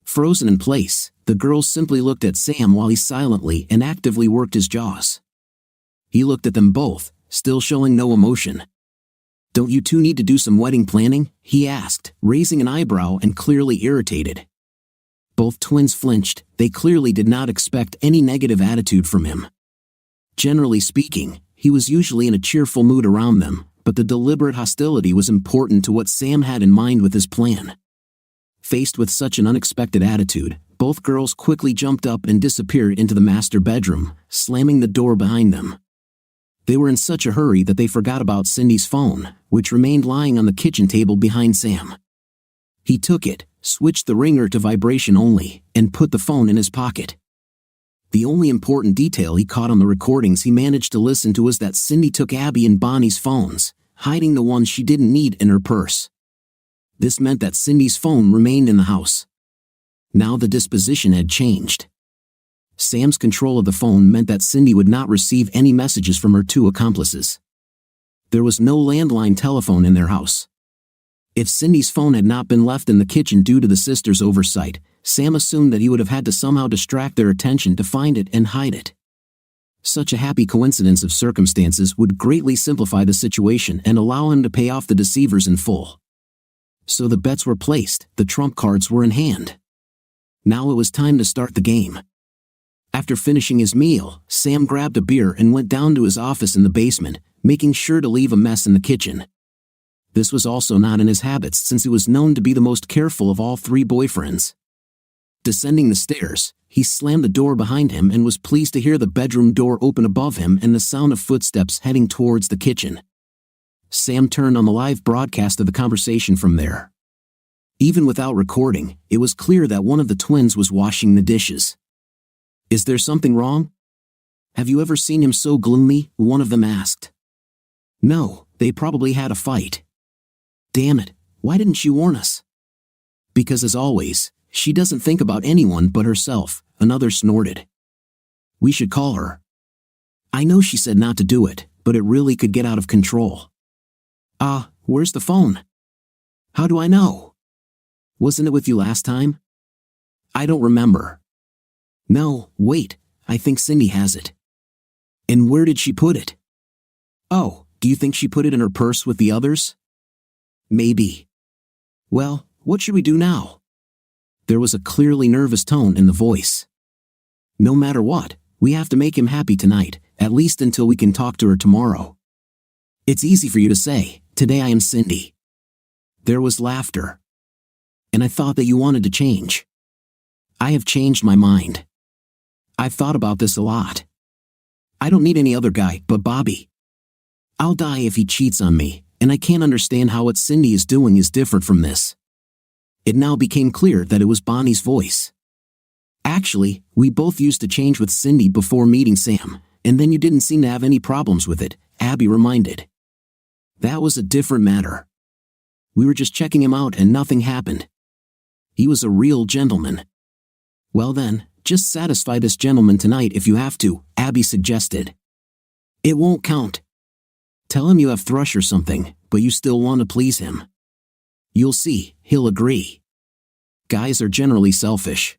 Frozen in place, the girls simply looked at Sam while he silently and actively worked his jaws. He looked at them both, still showing no emotion. "Don't you two need to do some wedding planning?" he asked, raising an eyebrow and clearly irritated. Both twins flinched. They clearly did not expect any negative attitude from him. Generally speaking, he was usually in a cheerful mood around them, but the deliberate hostility was important to what Sam had in mind with his plan. Faced with such an unexpected attitude, both girls quickly jumped up and disappeared into the master bedroom, slamming the door behind them. They were in such a hurry that they forgot about Cindy's phone, which remained lying on the kitchen table behind Sam. He took it, switched the ringer to vibration only, and put the phone in his pocket. The only important detail he caught on the recordings he managed to listen to was that Cindy took Abby and Bonnie's phones, hiding the ones she didn't need in her purse. This meant that Cindy's phone remained in the house. Now the disposition had changed. Sam's control of the phone meant that Cindy would not receive any messages from her two accomplices. There was no landline telephone in their house. If Cindy's phone had not been left in the kitchen due to the sisters' oversight, Sam assumed that he would have had to somehow distract their attention to find it and hide it. Such a happy coincidence of circumstances would greatly simplify the situation and allow him to pay off the deceivers in full. So the bets were placed, the trump cards were in hand. Now it was time to start the game. After finishing his meal, Sam grabbed a beer and went down to his office in the basement, making sure to leave a mess in the kitchen. This was also not in his habits since he was known to be the most careful of all three boyfriends. Descending the stairs, he slammed the door behind him and was pleased to hear the bedroom door open above him and the sound of footsteps heading towards the kitchen. Sam turned on the live broadcast of the conversation from there. Even without recording, it was clear that one of the twins was washing the dishes. "Is there something wrong? Have you ever seen him so gloomy?" one of them asked. "No, they probably had a fight." "Damn it, why didn't she warn us?" "Because as always, she doesn't think about anyone but herself," another snorted. "We should call her." "I know she said not to do it, but it really could get out of control." Where's the phone?" "How do I know? Wasn't it with you last time?" "I don't remember." "No, wait, I think Cindy has it." "And where did she put it?" "Oh, do you think she put it in her purse with the others?" "Maybe." "Well, what should we do now?" There was a clearly nervous tone in the voice. "No matter what, we have to make him happy tonight, at least until we can talk to her tomorrow." "It's easy for you to say, today I am Cindy." There was laughter. "And I thought that you wanted to change." "I have changed my mind. I've thought about this a lot. I don't need any other guy but Bobby. I'll die if he cheats on me, and I can't understand how what Cindy is doing is different from this." It now became clear that it was Bonnie's voice. "Actually, we both used to change with Cindy before meeting Sam, and then you didn't seem to have any problems with it," Abby reminded. "That was a different matter. We were just checking him out and nothing happened. He was a real gentleman." "Well then, just satisfy this gentleman tonight if you have to," Abby suggested. "It won't count. Tell him you have thrush or something, but you still want to please him. You'll see, he'll agree. Guys are generally selfish."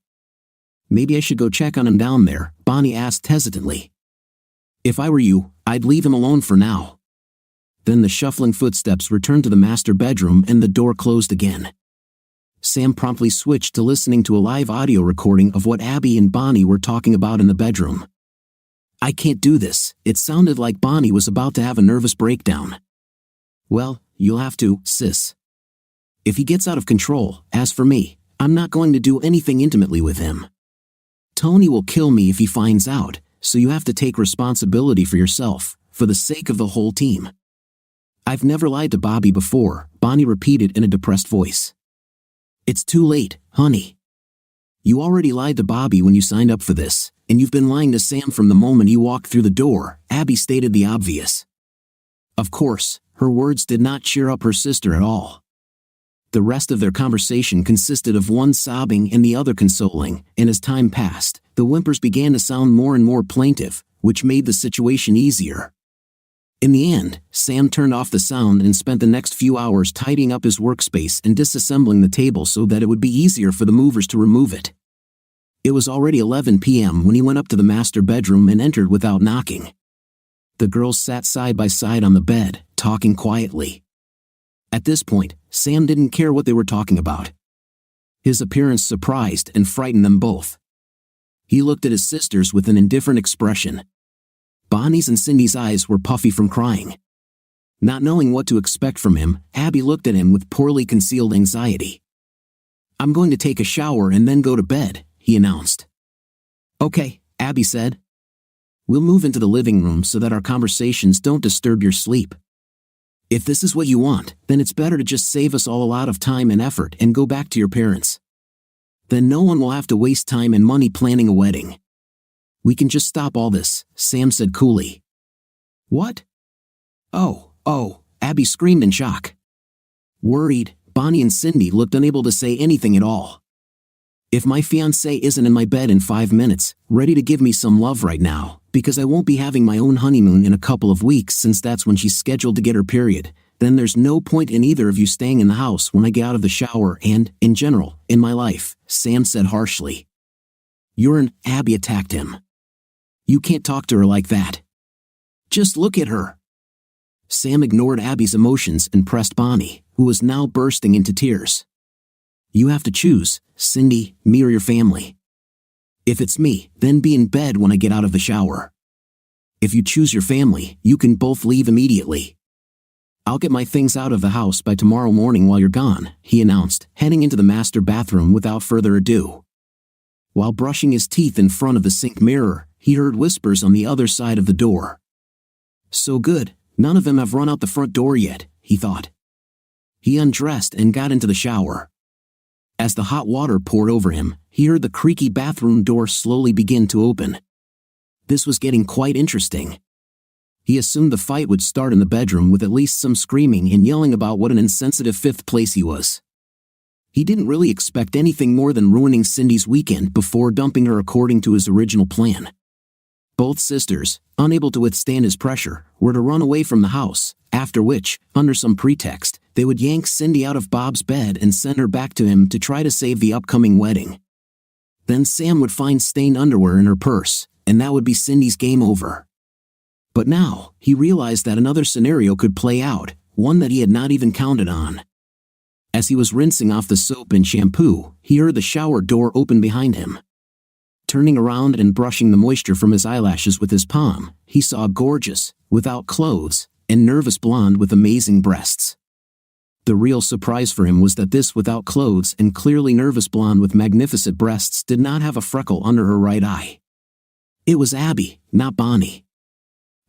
"Maybe I should go check on him down there," Bonnie asked hesitantly. "If I were you, I'd leave him alone for now." Then the shuffling footsteps returned to the master bedroom and the door closed again. Sam promptly switched to listening to a live audio recording of what Abby and Bonnie were talking about in the bedroom. "I can't do this," it sounded like Bonnie was about to have a nervous breakdown. "Well, you'll have to, sis. If he gets out of control, as for me, I'm not going to do anything intimately with him. Tony will kill me if he finds out, so you have to take responsibility for yourself, for the sake of the whole team." "I've never lied to Bobby before," Bonnie repeated in a depressed voice. "It's too late, honey. You already lied to Bobby when you signed up for this, and you've been lying to Sam from the moment you walked through the door," Abby stated the obvious. Of course, her words did not cheer up her sister at all. The rest of their conversation consisted of one sobbing and the other consoling, and as time passed, the whimpers began to sound more and more plaintive, which made the situation easier. In the end, Sam turned off the sound and spent the next few hours tidying up his workspace and disassembling the table so that it would be easier for the movers to remove it. It was already 11 p.m. when he went up to the master bedroom and entered without knocking. The girls sat side by side on the bed, talking quietly. At this point, Sam didn't care what they were talking about. His appearance surprised and frightened them both. He looked at his sisters with an indifferent expression. Bonnie's and Cindy's eyes were puffy from crying. Not knowing what to expect from him, Abby looked at him with poorly concealed anxiety. "I'm going to take a shower and then go to bed," he announced. "Okay," Abby said. "We'll move into the living room so that our conversations don't disturb your sleep. If this is what you want, then it's better to just save us all a lot of time and effort and go back to your parents. Then no one will have to waste time and money planning a wedding. We can just stop all this," Sam said coolly. "What?" Oh, Abby screamed in shock. Worried, Bonnie and Cindy looked unable to say anything at all. "If my fiancée isn't in my bed in 5 minutes, ready to give me some love right now, because I won't be having my own honeymoon in a couple of weeks since that's when she's scheduled to get her period, then there's no point in either of you staying in the house when I get out of the shower and, in general, in my life," Sam said harshly. Abby attacked him. "You can't talk to her like that. Just look at her." Sam ignored Abby's emotions and pressed Bonnie, who was now bursting into tears. "You have to choose, Cindy, me or your family. If it's me, then be in bed when I get out of the shower. If you choose your family, you can both leave immediately. I'll get my things out of the house by tomorrow morning while you're gone," he announced, heading into the master bathroom without further ado. While brushing his teeth in front of the sink mirror, he heard whispers on the other side of the door. "So good, none of them have run out the front door yet," he thought. He undressed and got into the shower. As the hot water poured over him, he heard the creaky bathroom door slowly begin to open. This was getting quite interesting. He assumed the fight would start in the bedroom with at least some screaming and yelling about what an insensitive fifth place he was. He didn't really expect anything more than ruining Cindy's weekend before dumping her according to his original plan. Both sisters, unable to withstand his pressure, were to run away from the house, after which, under some pretext, they would yank Cindy out of Bob's bed and send her back to him to try to save the upcoming wedding. Then Sam would find stained underwear in her purse, and that would be Cindy's game over. But now, he realized that another scenario could play out, one that he had not even counted on. As he was rinsing off the soap and shampoo, he heard the shower door open behind him. Turning around and brushing the moisture from his eyelashes with his palm, he saw a gorgeous, without clothes, and nervous blonde with amazing breasts. The real surprise for him was that this without clothes and clearly nervous blonde with magnificent breasts did not have a freckle under her right eye. It was Abby, not Bonnie.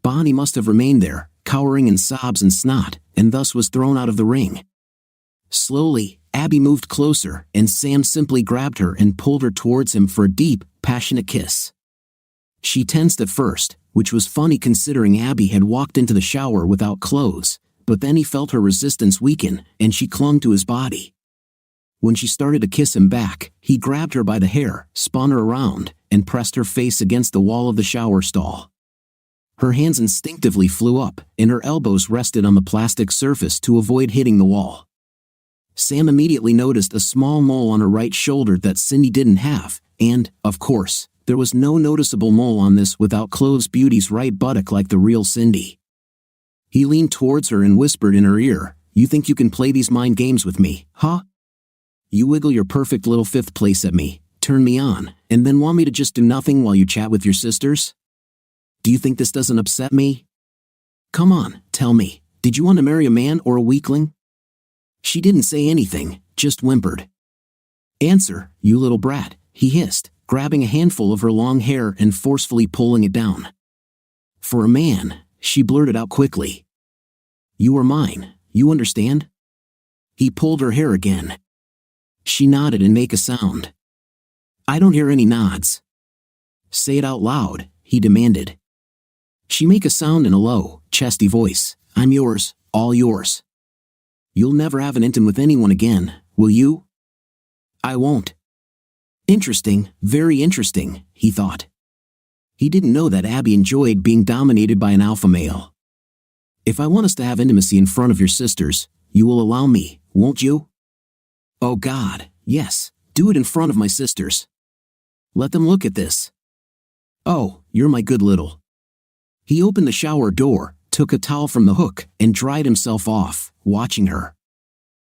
Bonnie must have remained there, cowering in sobs and snot, and thus was thrown out of the ring. Slowly, Abby moved closer, and Sam simply grabbed her and pulled her towards him for a deep, passionate kiss. She tensed at first, which was funny considering Abby had walked into the shower without clothes, but then he felt her resistance weaken, and she clung to his body. When she started to kiss him back, he grabbed her by the hair, spun her around, and pressed her face against the wall of the shower stall. Her hands instinctively flew up, and her elbows rested on the plastic surface to avoid hitting the wall. Sam immediately noticed a small mole on her right shoulder that Cindy didn't have, and, of course, there was no noticeable mole on this without clothes beauty's right buttock like the real Cindy. He leaned towards her and whispered in her ear, "You think you can play these mind games with me, huh? You wiggle your perfect little fifth place at me, turn me on, and then want me to just do nothing while you chat with your sisters? Do you think this doesn't upset me? Come on, tell me, did you want to marry a man or a weakling?" She didn't say anything, just whimpered. "Answer, you little brat," he hissed, grabbing a handful of her long hair and forcefully pulling it down. "For a man," she blurted out quickly. "You are mine, you understand?" He pulled her hair again. She nodded and made a sound. "I don't hear any nods." "Say it out loud," he demanded. She made a sound in a low, chesty voice. "I'm yours, all yours. You'll never have an intim with anyone again, will you?" "I won't." Interesting, very interesting, he thought. He didn't know that Abby enjoyed being dominated by an alpha male. "If I want us to have intimacy in front of your sisters, you will allow me, won't you?" "Oh God, yes, do it in front of my sisters. Let them look at this." "Oh, you're my good little." He opened the shower door, took a towel from the hook, and dried himself off, watching her.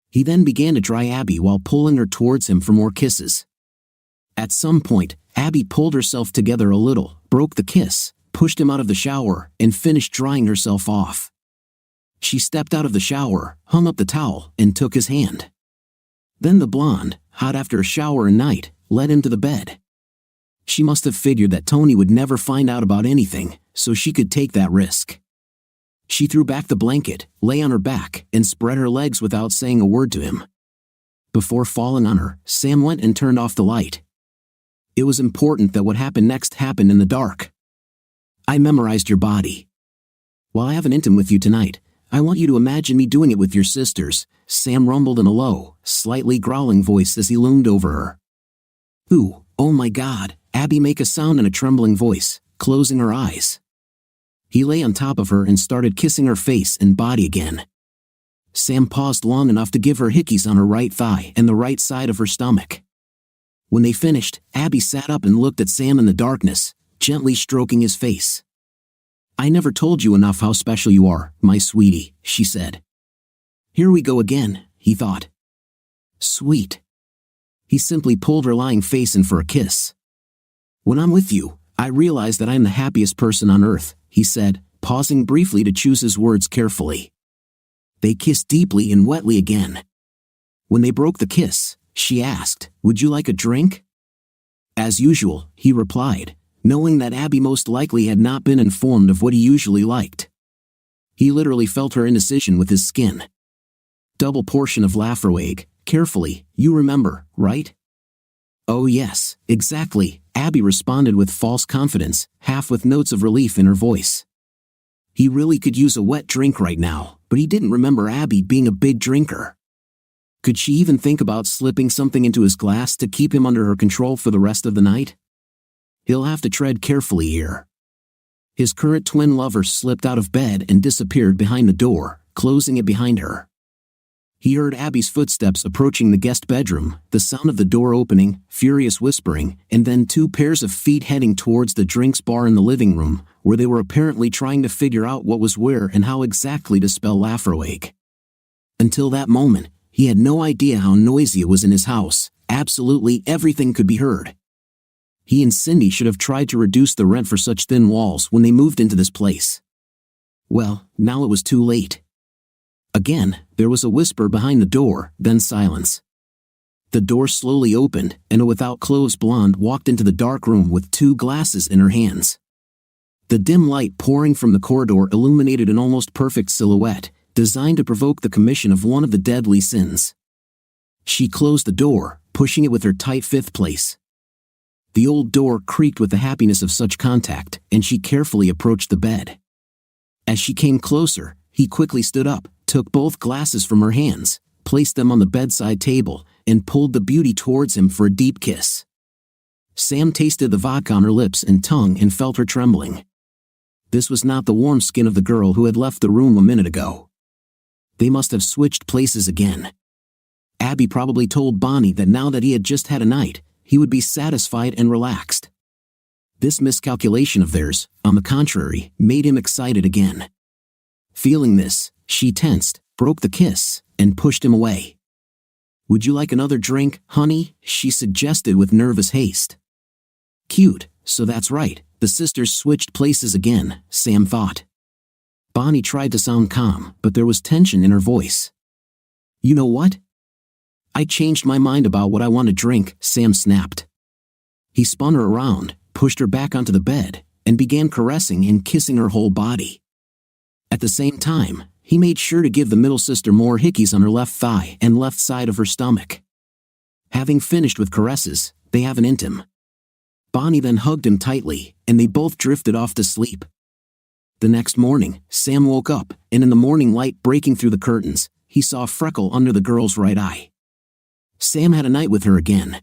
He then began to dry Abby while pulling her towards him for more kisses. At some point, Abby pulled herself together a little, broke the kiss, pushed him out of the shower, and finished drying herself off. She stepped out of the shower, hung up the towel, and took his hand. Then the blonde, hot after a shower and night, led him to the bed. She must have figured that Tony would never find out about anything, so she could take that risk. She threw back the blanket, lay on her back, and spread her legs without saying a word to him. Before falling on her, Sam went and turned off the light. It was important that what happened next happened in the dark. I memorized your body. While I haven't intimated with you tonight, I want you to imagine me doing it with your sisters, Sam rumbled in a low, slightly growling voice as he loomed over her. Ooh, oh my God, Abby made a sound in a trembling voice, closing her eyes. He lay on top of her and started kissing her face and body again. Sam paused long enough to give her hickeys on her right thigh and the right side of her stomach. When they finished, Abby sat up and looked at Sam in the darkness, gently stroking his face. I never told you enough how special you are, my sweetie, she said. Here we go again, he thought. Sweet. He simply pulled her lying face in for a kiss. When I'm with you, I realize that I'm the happiest person on earth, he said, pausing briefly to choose his words carefully. They kissed deeply and wetly again. When they broke the kiss, she asked, Would you like a drink? As usual, he replied, knowing that Abby most likely had not been informed of what he usually liked. He literally felt her indecision with his skin. Double portion of Lafroig, carefully, you remember, right? Oh yes, exactly, Abby responded with false confidence, half with notes of relief in her voice. He really could use a wet drink right now, but he didn't remember Abby being a big drinker. Could she even think about slipping something into his glass to keep him under her control for the rest of the night? He'll have to tread carefully here. His current twin lover slipped out of bed and disappeared behind the door, closing it behind her. He heard Abby's footsteps approaching the guest bedroom, the sound of the door opening, furious whispering, and then 2 pairs of feet heading towards the drinks bar in the living room, where they were apparently trying to figure out what was where and how exactly to spell Lafroig. Until that moment, he had no idea how noisy it was in his house. Absolutely everything could be heard. He and Cindy should have tried to reduce the rent for such thin walls when they moved into this place. Well, now it was too late. Again, there was a whisper behind the door, then silence. The door slowly opened, and a without-clothes blonde walked into the dark room with 2 glasses in her hands. The dim light pouring from the corridor illuminated an almost perfect silhouette, designed to provoke the commission of one of the deadly sins. She closed the door, pushing it with her tight fifth place. The old door creaked with the happiness of such contact, and she carefully approached the bed. As she came closer, he quickly stood up, took both glasses from her hands, placed them on the bedside table, and pulled the beauty towards him for a deep kiss. Sam tasted the vodka on her lips and tongue and felt her trembling. This was not the warm skin of the girl who had left the room a minute ago. They must have switched places again. Abby probably told Bonnie that now that he had just had a night, he would be satisfied and relaxed. This miscalculation of theirs, on the contrary, made him excited again. Feeling this, she tensed, broke the kiss, and pushed him away. Would you like another drink, honey? She suggested with nervous haste. Cute, so that's right, the sisters switched places again, Sam thought. Bonnie tried to sound calm, but there was tension in her voice. You know what? I changed my mind about what I want to drink, Sam snapped. He spun her around, pushed her back onto the bed, and began caressing and kissing her whole body. At the same time, he made sure to give the middle sister more hickeys on her left thigh and left side of her stomach. Having finished with caresses, they have an intim. Bonnie then hugged him tightly, and they both drifted off to sleep. The next morning, Sam woke up, and in the morning light breaking through the curtains, he saw a freckle under the girl's right eye. Sam had a night with her again.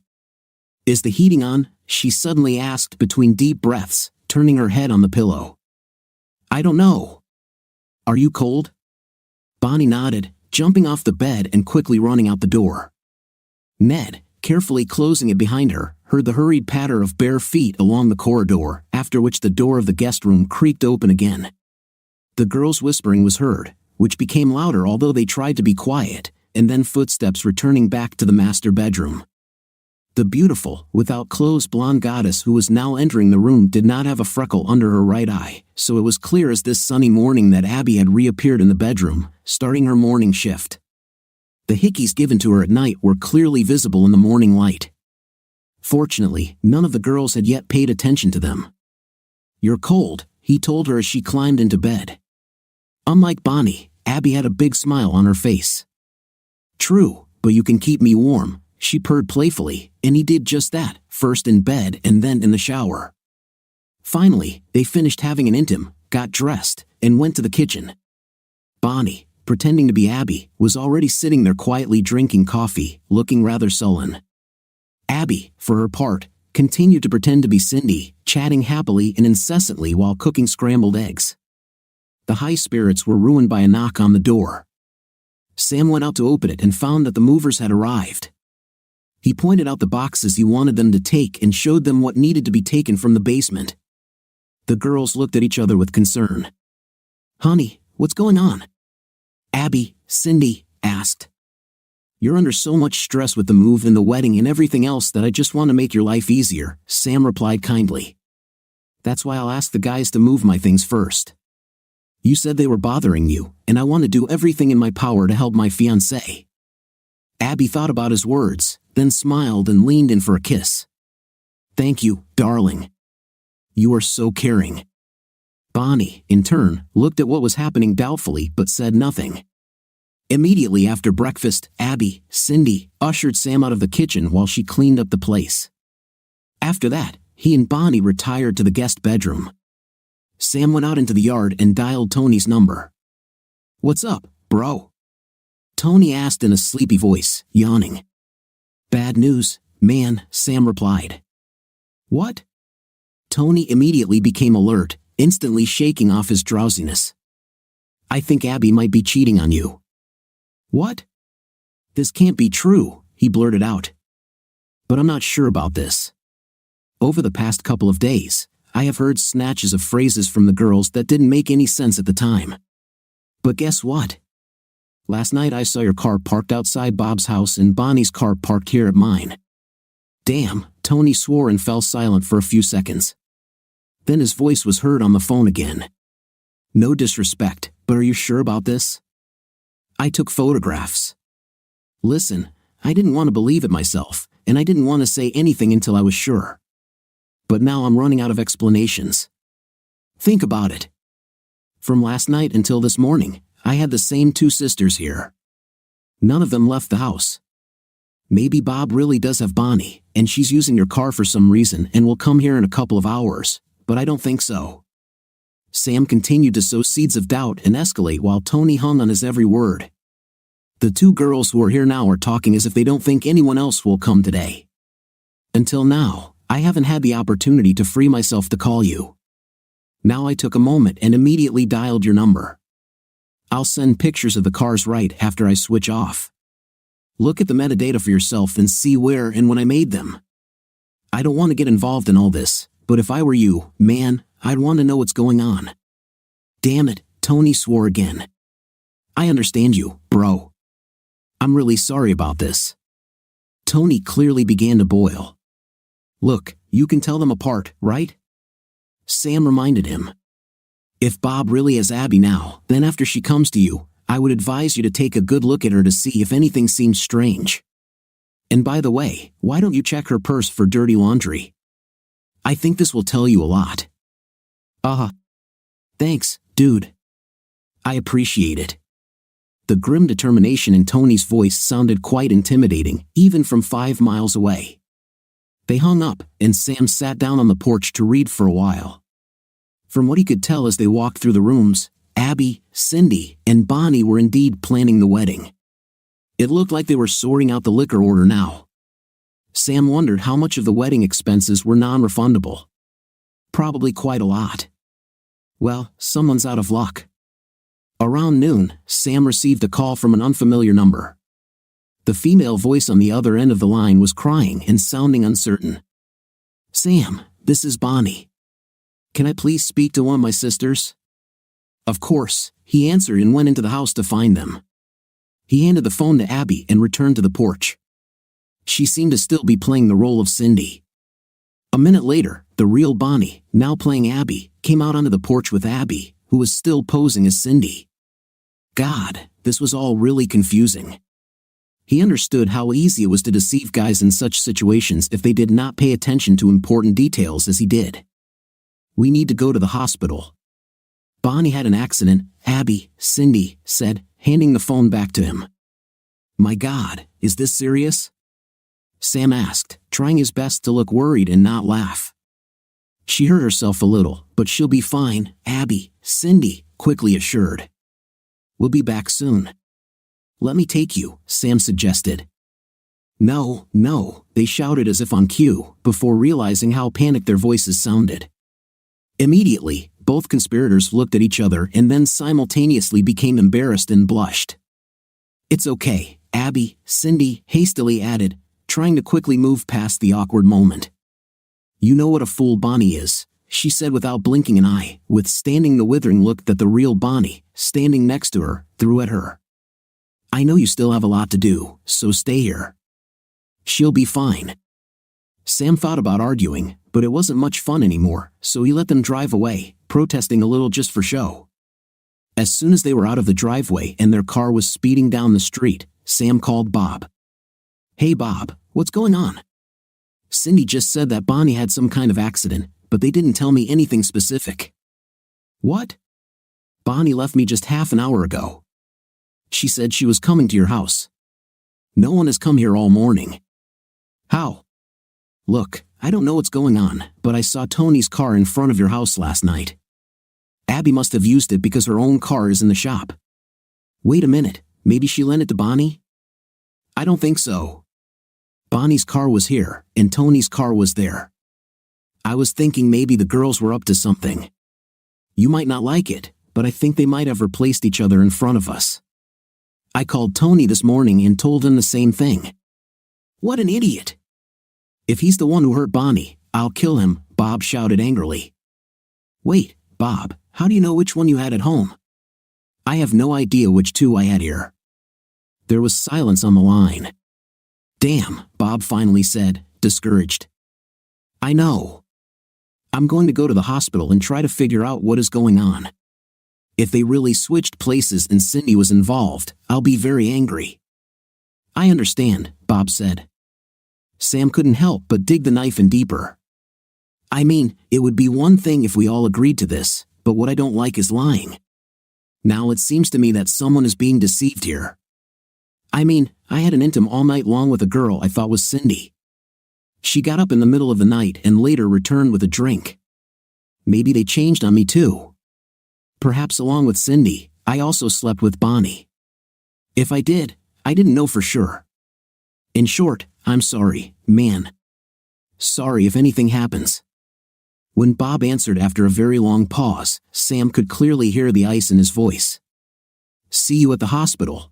Is the heating on? She suddenly asked between deep breaths, turning her head on the pillow. I don't know. Are you cold? Bonnie nodded, jumping off the bed and quickly running out the door. Ned, carefully closing it behind her, heard the hurried patter of bare feet along the corridor, after which the door of the guest room creaked open again. The girls' whispering was heard, which became louder although they tried to be quiet, and then footsteps returning back to the master bedroom. The beautiful, without clothes blonde goddess who was now entering the room did not have a freckle under her right eye, so it was clear as this sunny morning that Abby had reappeared in the bedroom, starting her morning shift. The hickeys given to her at night were clearly visible in the morning light. Fortunately, none of the girls had yet paid attention to them. "You're cold," he told her as she climbed into bed. Unlike Bonnie, Abby had a big smile on her face. "True, but you can keep me warm," she purred playfully, and he did just that, first in bed and then in the shower. Finally, they finished having an intim, got dressed, and went to the kitchen. Bonnie, pretending to be Abby, was already sitting there quietly drinking coffee, looking rather sullen. Abby, for her part, continued to pretend to be Cindy, chatting happily and incessantly while cooking scrambled eggs. The high spirits were ruined by a knock on the door. Sam went out to open it and found that the movers had arrived. He pointed out the boxes he wanted them to take and showed them what needed to be taken from the basement. The girls looked at each other with concern. "Honey, what's going on?" Abby, Cindy, asked. "You're under so much stress with the move and the wedding and everything else that I just want to make your life easier," Sam replied kindly. "That's why I'll ask the guys to move my things first. You said they were bothering you, and I want to do everything in my power to help my fiancée." Abby thought about his words, then smiled and leaned in for a kiss. "Thank you, darling. You are so caring." Bonnie, in turn, looked at what was happening doubtfully but said nothing. Immediately after breakfast, Abby, Cindy, ushered Sam out of the kitchen while she cleaned up the place. After that, he and Bonnie retired to the guest bedroom. Sam went out into the yard and dialed Tony's number. "What's up, bro?" Tony asked in a sleepy voice, yawning. "Bad news, man," Sam replied. "What?" Tony immediately became alert, instantly shaking off his drowsiness. "I think Abby might be cheating on you." "What?" "This can't be true," he blurted out. "But I'm not sure about this. Over the past couple of days, I have heard snatches of phrases from the girls that didn't make any sense at the time. But guess what? Last night I saw your car parked outside Bob's house and Bonnie's car parked here at mine." "Damn," Tony swore and fell silent for a few seconds. Then his voice was heard on the phone again. "No disrespect, but are you sure about this? I took photographs. Listen, I didn't want to believe it myself, and I didn't want to say anything until I was sure. But now I'm running out of explanations. Think about it. From last night until this morning, I had the same two sisters here. None of them left the house. Maybe Bob really does have Bonnie, and she's using your car for some reason and will come here in a couple of hours, but I don't think so." Sam continued to sow seeds of doubt and escalate while Tony hung on his every word. "The two girls who are here now are talking as if they don't think anyone else will come today. Until now, I haven't had the opportunity to free myself to call you. Now I took a moment and immediately dialed your number. I'll send pictures of the cars right after I switch off. Look at the metadata for yourself and see where and when I made them. I don't want to get involved in all this, but if I were you, man, I'd want to know what's going on." "Damn it," Tony swore again. "I understand you, bro. I'm really sorry about this." Tony clearly began to boil. "Look, you can tell them apart, right?" Sam reminded him. "If Bob really has Abby now, then after she comes to you, I would advise you to take a good look at her to see if anything seems strange. And by the way, why don't you check her purse for dirty laundry? I think this will tell you a lot." Thanks, dude. I appreciate it." The grim determination in Tony's voice sounded quite intimidating, even from 5 miles away. They hung up, and Sam sat down on the porch to read for a while. From what he could tell as they walked through the rooms, Abby, Cindy, and Bonnie were indeed planning the wedding. It looked like they were sorting out the liquor order now. Sam wondered how much of the wedding expenses were non-refundable. Probably quite a lot. Well, someone's out of luck. Around noon, Sam received a call from an unfamiliar number. The female voice on the other end of the line was crying and sounding uncertain. "Sam, this is Bonnie. Can I please speak to one of my sisters?" Of course, he answered and went into the house to find them. He handed the phone to Abby and returned to the porch. She seemed to still be playing the role of Cindy. A minute later, the real Bonnie, now playing Abby, came out onto the porch with Abby, who was still posing as Cindy. God, this was all really confusing. He understood how easy it was to deceive guys in such situations if they did not pay attention to important details as he did. We need to go to the hospital. Bonnie had an accident, Abby, Cindy said, handing the phone back to him. My God, is this serious? Sam asked, trying his best to look worried and not laugh. She hurt herself a little, but she'll be fine, Abby, Cindy quickly assured. We'll be back soon. Let me take you, Sam suggested. No, they shouted as if on cue, before realizing how panicked their voices sounded. Immediately, both conspirators looked at each other and then simultaneously became embarrassed and blushed. It's okay, Abby, Cindy hastily added, trying to quickly move past the awkward moment. You know what a fool Bonnie is, she said without blinking an eye, withstanding the withering look that the real Bonnie, standing next to her, threw at her. I know you still have a lot to do, so stay here. She'll be fine. Sam thought about arguing, but it wasn't much fun anymore, so he let them drive away, protesting a little just for show. As soon as they were out of the driveway and their car was speeding down the street, Sam called Bob. Hey Bob, what's going on? Cindy just said that Bonnie had some kind of accident, but they didn't tell me anything specific. What? Bonnie left me just half an hour ago. She said she was coming to your house. No one has come here all morning. How? Look, I don't know what's going on, but I saw Tony's car in front of your house last night. Abby must have used it because her own car is in the shop. Wait a minute, maybe she lent it to Bonnie? I don't think so. Bonnie's car was here, and Tony's car was there. I was thinking maybe the girls were up to something. You might not like it, but I think they might have replaced each other in front of us. I called Tony this morning and told him the same thing. What an idiot! If he's the one who hurt Bonnie, I'll kill him, Bob shouted angrily. Wait, Bob, how do you know which one you had at home? I have no idea which two I had here. There was silence on the line. Damn, Bob finally said, discouraged. I know. I'm going to go to the hospital and try to figure out what is going on. If they really switched places and Cindy was involved, I'll be very angry. I understand, Bob said. Sam couldn't help but dig the knife in deeper. I mean, it would be one thing if we all agreed to this, but what I don't like is lying. Now it seems to me that someone is being deceived here. I mean, I had an intim all night long with a girl I thought was Cindy. She got up in the middle of the night and later returned with a drink. Maybe they changed on me too. Perhaps along with Cindy, I also slept with Bonnie. If I did, I didn't know for sure. In short, I'm sorry, man. Sorry if anything happens. When Bob answered after a very long pause, Sam could clearly hear the ice in his voice. See you at the hospital.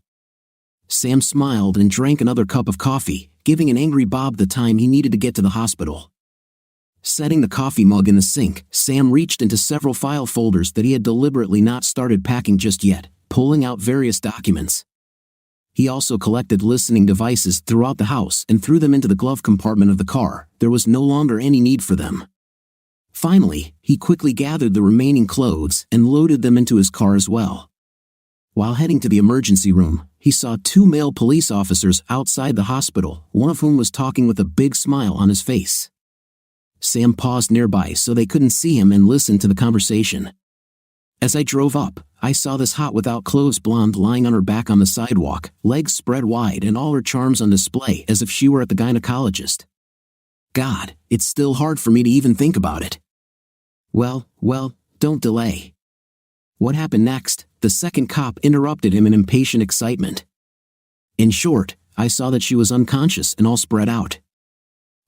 Sam smiled and drank another cup of coffee, giving an angry Bob the time he needed to get to the hospital. Setting the coffee mug in the sink, Sam reached into several file folders that he had deliberately not started packing just yet, pulling out various documents. He also collected listening devices throughout the house and threw them into the glove compartment of the car. There was no longer any need for them. Finally, he quickly gathered the remaining clothes and loaded them into his car as well. While heading to the emergency room, he saw two male police officers outside the hospital, one of whom was talking with a big smile on his face. Sam paused nearby so they couldn't see him and listened to the conversation. As I drove up, I saw this hot without clothes blonde lying on her back on the sidewalk, legs spread wide and all her charms on display as if she were at the gynecologist. God, it's still hard for me to even think about it. Well, don't delay. What happened next? The second cop interrupted him in impatient excitement. In short, I saw that she was unconscious and all spread out.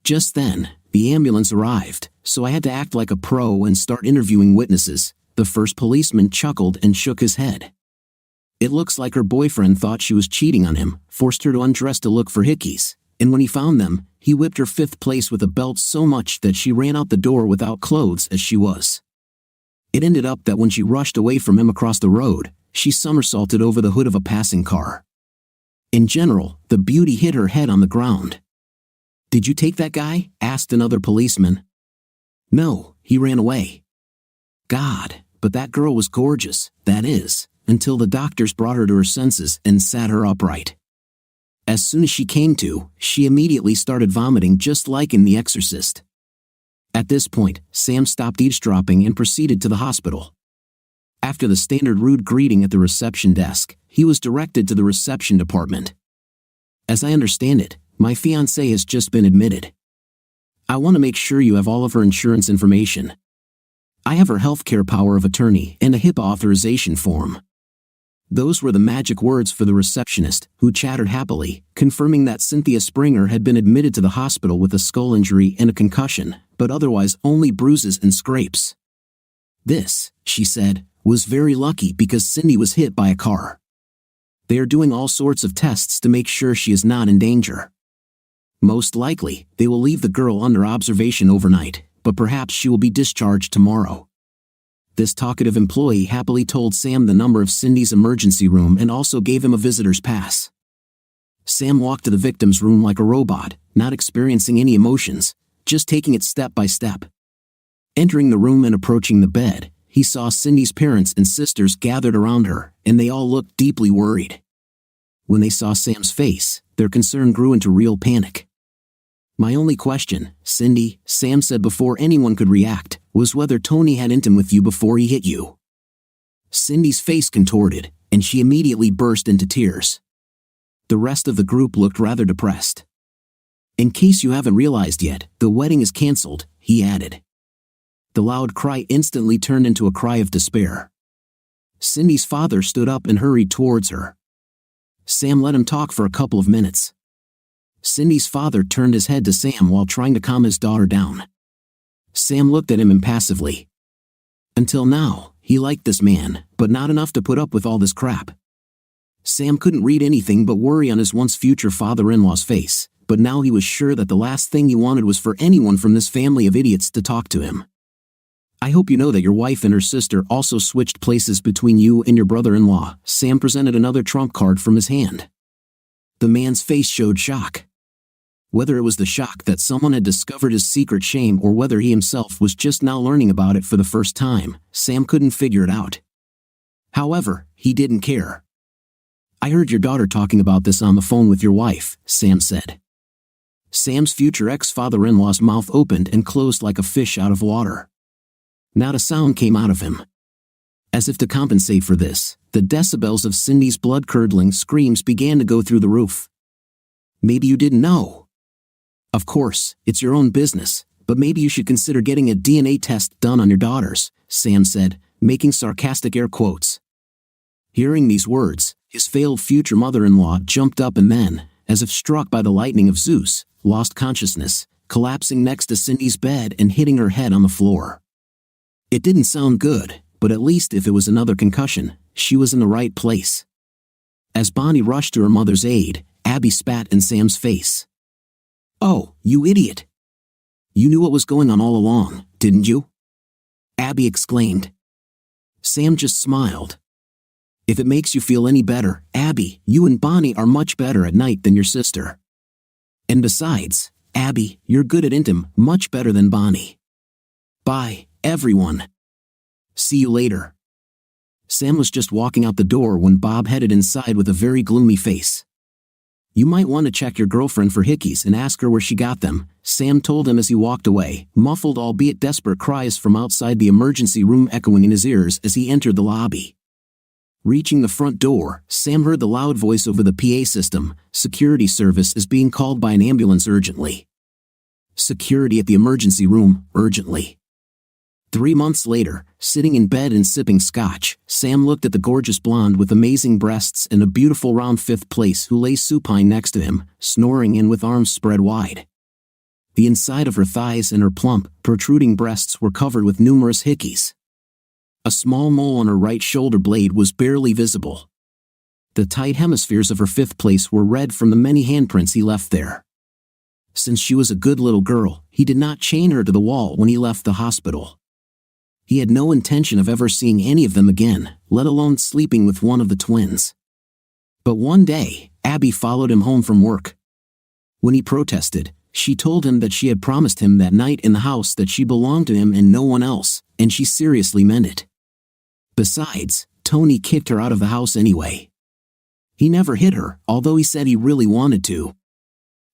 Just then, the ambulance arrived, so I had to act like a pro and start interviewing witnesses. The first policeman chuckled and shook his head. It looks like her boyfriend thought she was cheating on him, forced her to undress to look for hickeys, and when he found them, he whipped her fifth place with a belt so much that she ran out the door without clothes as she was. It ended up that when she rushed away from him across the road, she somersaulted over the hood of a passing car. In general, the beauty hit her head on the ground. "Did you take that guy?" asked another policeman. "No, he ran away." "God, but that girl was gorgeous, that is, until the doctors brought her to her senses and sat her upright. As soon as she came to, she immediately started vomiting just like in The Exorcist." At this point, Sam stopped eavesdropping and proceeded to the hospital. After the standard rude greeting at the reception desk, he was directed to the reception department. "As I understand it, my fiancée has just been admitted. I want to make sure you have all of her insurance information. I have her healthcare power of attorney and a HIPAA authorization form." Those were the magic words for the receptionist, who chattered happily, confirming that Cynthia Springer had been admitted to the hospital with a skull injury and a concussion, but otherwise only bruises and scrapes. "This," she said, "was very lucky because Cindy was hit by a car. They are doing all sorts of tests to make sure she is not in danger. Most likely, they will leave the girl under observation overnight, but perhaps she will be discharged tomorrow." This talkative employee happily told Sam the number of Cindy's emergency room and also gave him a visitor's pass. Sam walked to the victim's room like a robot, not experiencing any emotions, just taking it step by step. Entering the room and approaching the bed, he saw Cindy's parents and sisters gathered around her, and they all looked deeply worried. When they saw Sam's face, their concern grew into real panic. "My only question, Cindy," Sam said before anyone could react, "was whether Tony had intimate with you before he hit you." Cindy's face contorted, and she immediately burst into tears. The rest of the group looked rather depressed. "In case you haven't realized yet, the wedding is cancelled," he added. The loud cry instantly turned into a cry of despair. Cindy's father stood up and hurried towards her. Sam let him talk for a couple of minutes. Cindy's father turned his head to Sam while trying to calm his daughter down. Sam looked at him impassively. Until now, he liked this man, but not enough to put up with all this crap. Sam couldn't read anything but worry on his once future father-in-law's face, but now he was sure that the last thing he wanted was for anyone from this family of idiots to talk to him. "I hope you know that your wife and her sister also switched places between you and your brother-in-law." Sam presented another trump card from his hand. The man's face showed shock. Whether it was the shock that someone had discovered his secret shame or whether he himself was just now learning about it for the first time, Sam couldn't figure it out. However, he didn't care. "I heard your daughter talking about this on the phone with your wife," Sam said. Sam's future ex-father-in-law's mouth opened and closed like a fish out of water. Not a sound came out of him. As if to compensate for this, the decibels of Cindy's blood-curdling screams began to go through the roof. "Maybe you didn't know. Of course, it's your own business, but maybe you should consider getting a DNA test done on your daughters," Sam said, making sarcastic air quotes. Hearing these words, his failed future mother-in-law jumped up and then, as if struck by the lightning of Zeus, lost consciousness, collapsing next to Cindy's bed and hitting her head on the floor. It didn't sound good, but at least if it was another concussion, she was in the right place. As Bonnie rushed to her mother's aid, Abby spat in Sam's face. "Oh, you idiot! You knew what was going on all along, didn't you?" Abby exclaimed. Sam just smiled. "If it makes you feel any better, Abby, you and Bonnie are much better at night than your sister. And besides, Abby, you're good at intim, much better than Bonnie. Bye, everyone. See you later." Sam was just walking out the door when Bob headed inside with a very gloomy face. "You might want to check your girlfriend for hickeys and ask her where she got them," Sam told him as he walked away, muffled albeit desperate cries from outside the emergency room echoing in his ears as he entered the lobby. Reaching the front door, Sam heard the loud voice over the PA system, "Security service is being called by an ambulance urgently. Security at the emergency room, urgently." 3 months later, sitting in bed and sipping scotch, Sam looked at the gorgeous blonde with amazing breasts and a beautiful round fifth place who lay supine next to him, snoring and with arms spread wide. The inside of her thighs and her plump, protruding breasts were covered with numerous hickeys. A small mole on her right shoulder blade was barely visible. The tight hemispheres of her fifth place were red from the many handprints he left there. Since she was a good little girl, he did not chain her to the wall when he left the hospital. He had no intention of ever seeing any of them again, let alone sleeping with one of the twins. But one day, Abby followed him home from work. When he protested, She told him that she had promised him that night in the house that she belonged to him and no one else, and she seriously meant it. Besides, Tony kicked her out of the house anyway. He never hit her, although he said he really wanted to.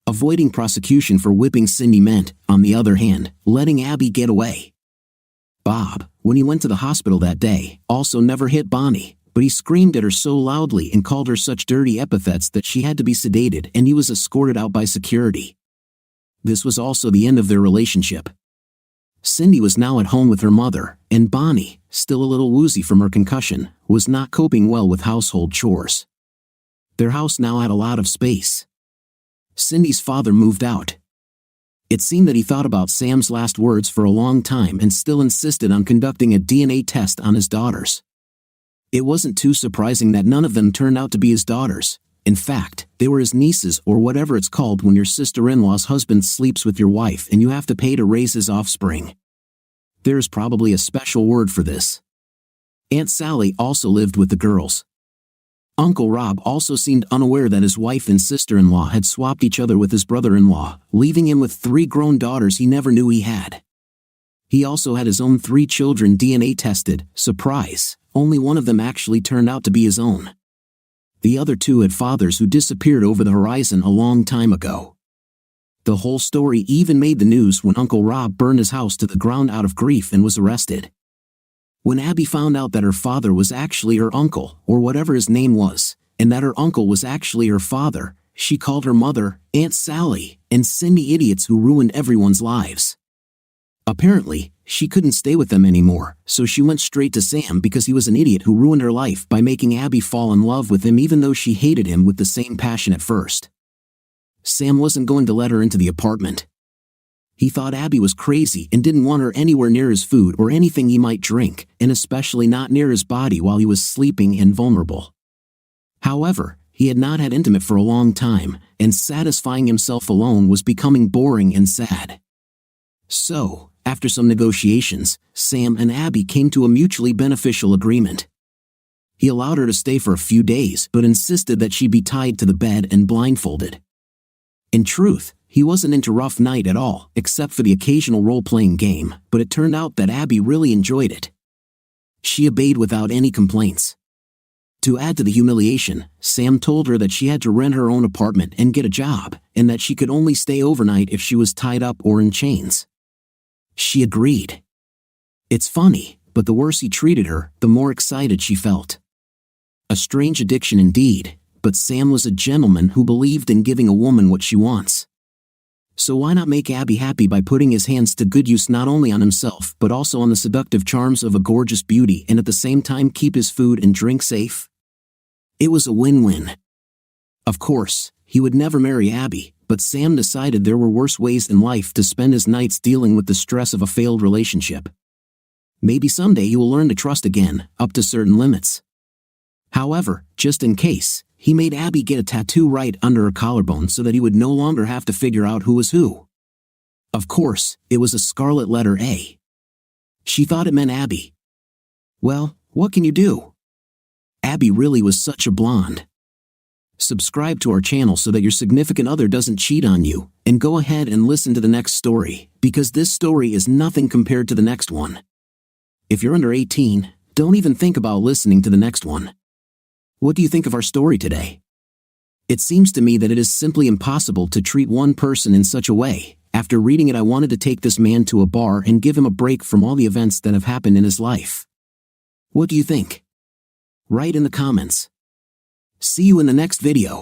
Avoiding prosecution for whipping Cindy meant, on the other hand, letting Abby get away. Bob, when he went to the hospital that day, also never hit Bonnie, but he screamed at her so loudly and called her such dirty epithets that she had to be sedated and he was escorted out by security. This was also the end of their relationship. Cindy was now at home with her mother, and Bonnie, still a little woozy from her concussion, was not coping well with household chores. Their house now had a lot of space. Cindy's father moved out. It seemed that he thought about Sam's last words for a long time and still insisted on conducting a DNA test on his daughters. It wasn't too surprising that none of them turned out to be his daughters. In fact, they were his nieces, or whatever it's called when your sister-in-law's husband sleeps with your wife and you have to pay to raise his offspring. There's probably a special word for this. Aunt Sally also lived with the girls. Uncle Rob also seemed unaware that his wife and sister-in-law had swapped each other with his brother-in-law, leaving him with 3 grown daughters he never knew he had. He also had his own 3 children DNA tested. Surprise, only one of them actually turned out to be his own. The other 2 had fathers who disappeared over the horizon a long time ago. The whole story even made the news when Uncle Rob burned his house to the ground out of grief and was arrested. When Abby found out that her father was actually her uncle, or whatever his name was, and that her uncle was actually her father, she called her mother, Aunt Sally, and Cindy idiots who ruined everyone's lives. Apparently, she couldn't stay with them anymore, so she went straight to Sam because he was an idiot who ruined her life by making Abby fall in love with him even though she hated him with the same passion at first. Sam wasn't going to let her into the apartment. He thought Abby was crazy and didn't want her anywhere near his food or anything he might drink, and especially not near his body while he was sleeping and vulnerable. However, he had not had intimate for a long time, and satisfying himself alone was becoming boring and sad. So, after some negotiations, Sam and Abby came to a mutually beneficial agreement. He allowed her to stay for a few days but insisted that she be tied to the bed and blindfolded. In truth, he wasn't into rough night at all, except for the occasional role-playing game, but it turned out that Abby really enjoyed it. She obeyed without any complaints. To add to the humiliation, Sam told her that she had to rent her own apartment and get a job, and that she could only stay overnight if she was tied up or in chains. She agreed. It's funny, but the worse he treated her, the more excited she felt. A strange addiction indeed, but Sam was a gentleman who believed in giving a woman what she wants. So why not make Abby happy by putting his hands to good use not only on himself but also on the seductive charms of a gorgeous beauty and at the same time keep his food and drink safe? It was a win-win. Of course, he would never marry Abby, but Sam decided there were worse ways in life to spend his nights dealing with the stress of a failed relationship. Maybe someday he will learn to trust again, up to certain limits. However, just in case, he made Abby get a tattoo right under her collarbone so that he would no longer have to figure out who was who. Of course, it was a scarlet letter A. She thought it meant Abby. Well, what can you do? Abby really was such a blonde. Subscribe to our channel so that your significant other doesn't cheat on you, and go ahead and listen to the next story, because this story is nothing compared to the next one. If you're under 18, don't even think about listening to the next one. What do you think of our story today? It seems to me that it is simply impossible to treat one person in such a way. After reading it, I wanted to take this man to a bar and give him a break from all the events that have happened in his life. What do you think? Write in the comments. See you in the next video.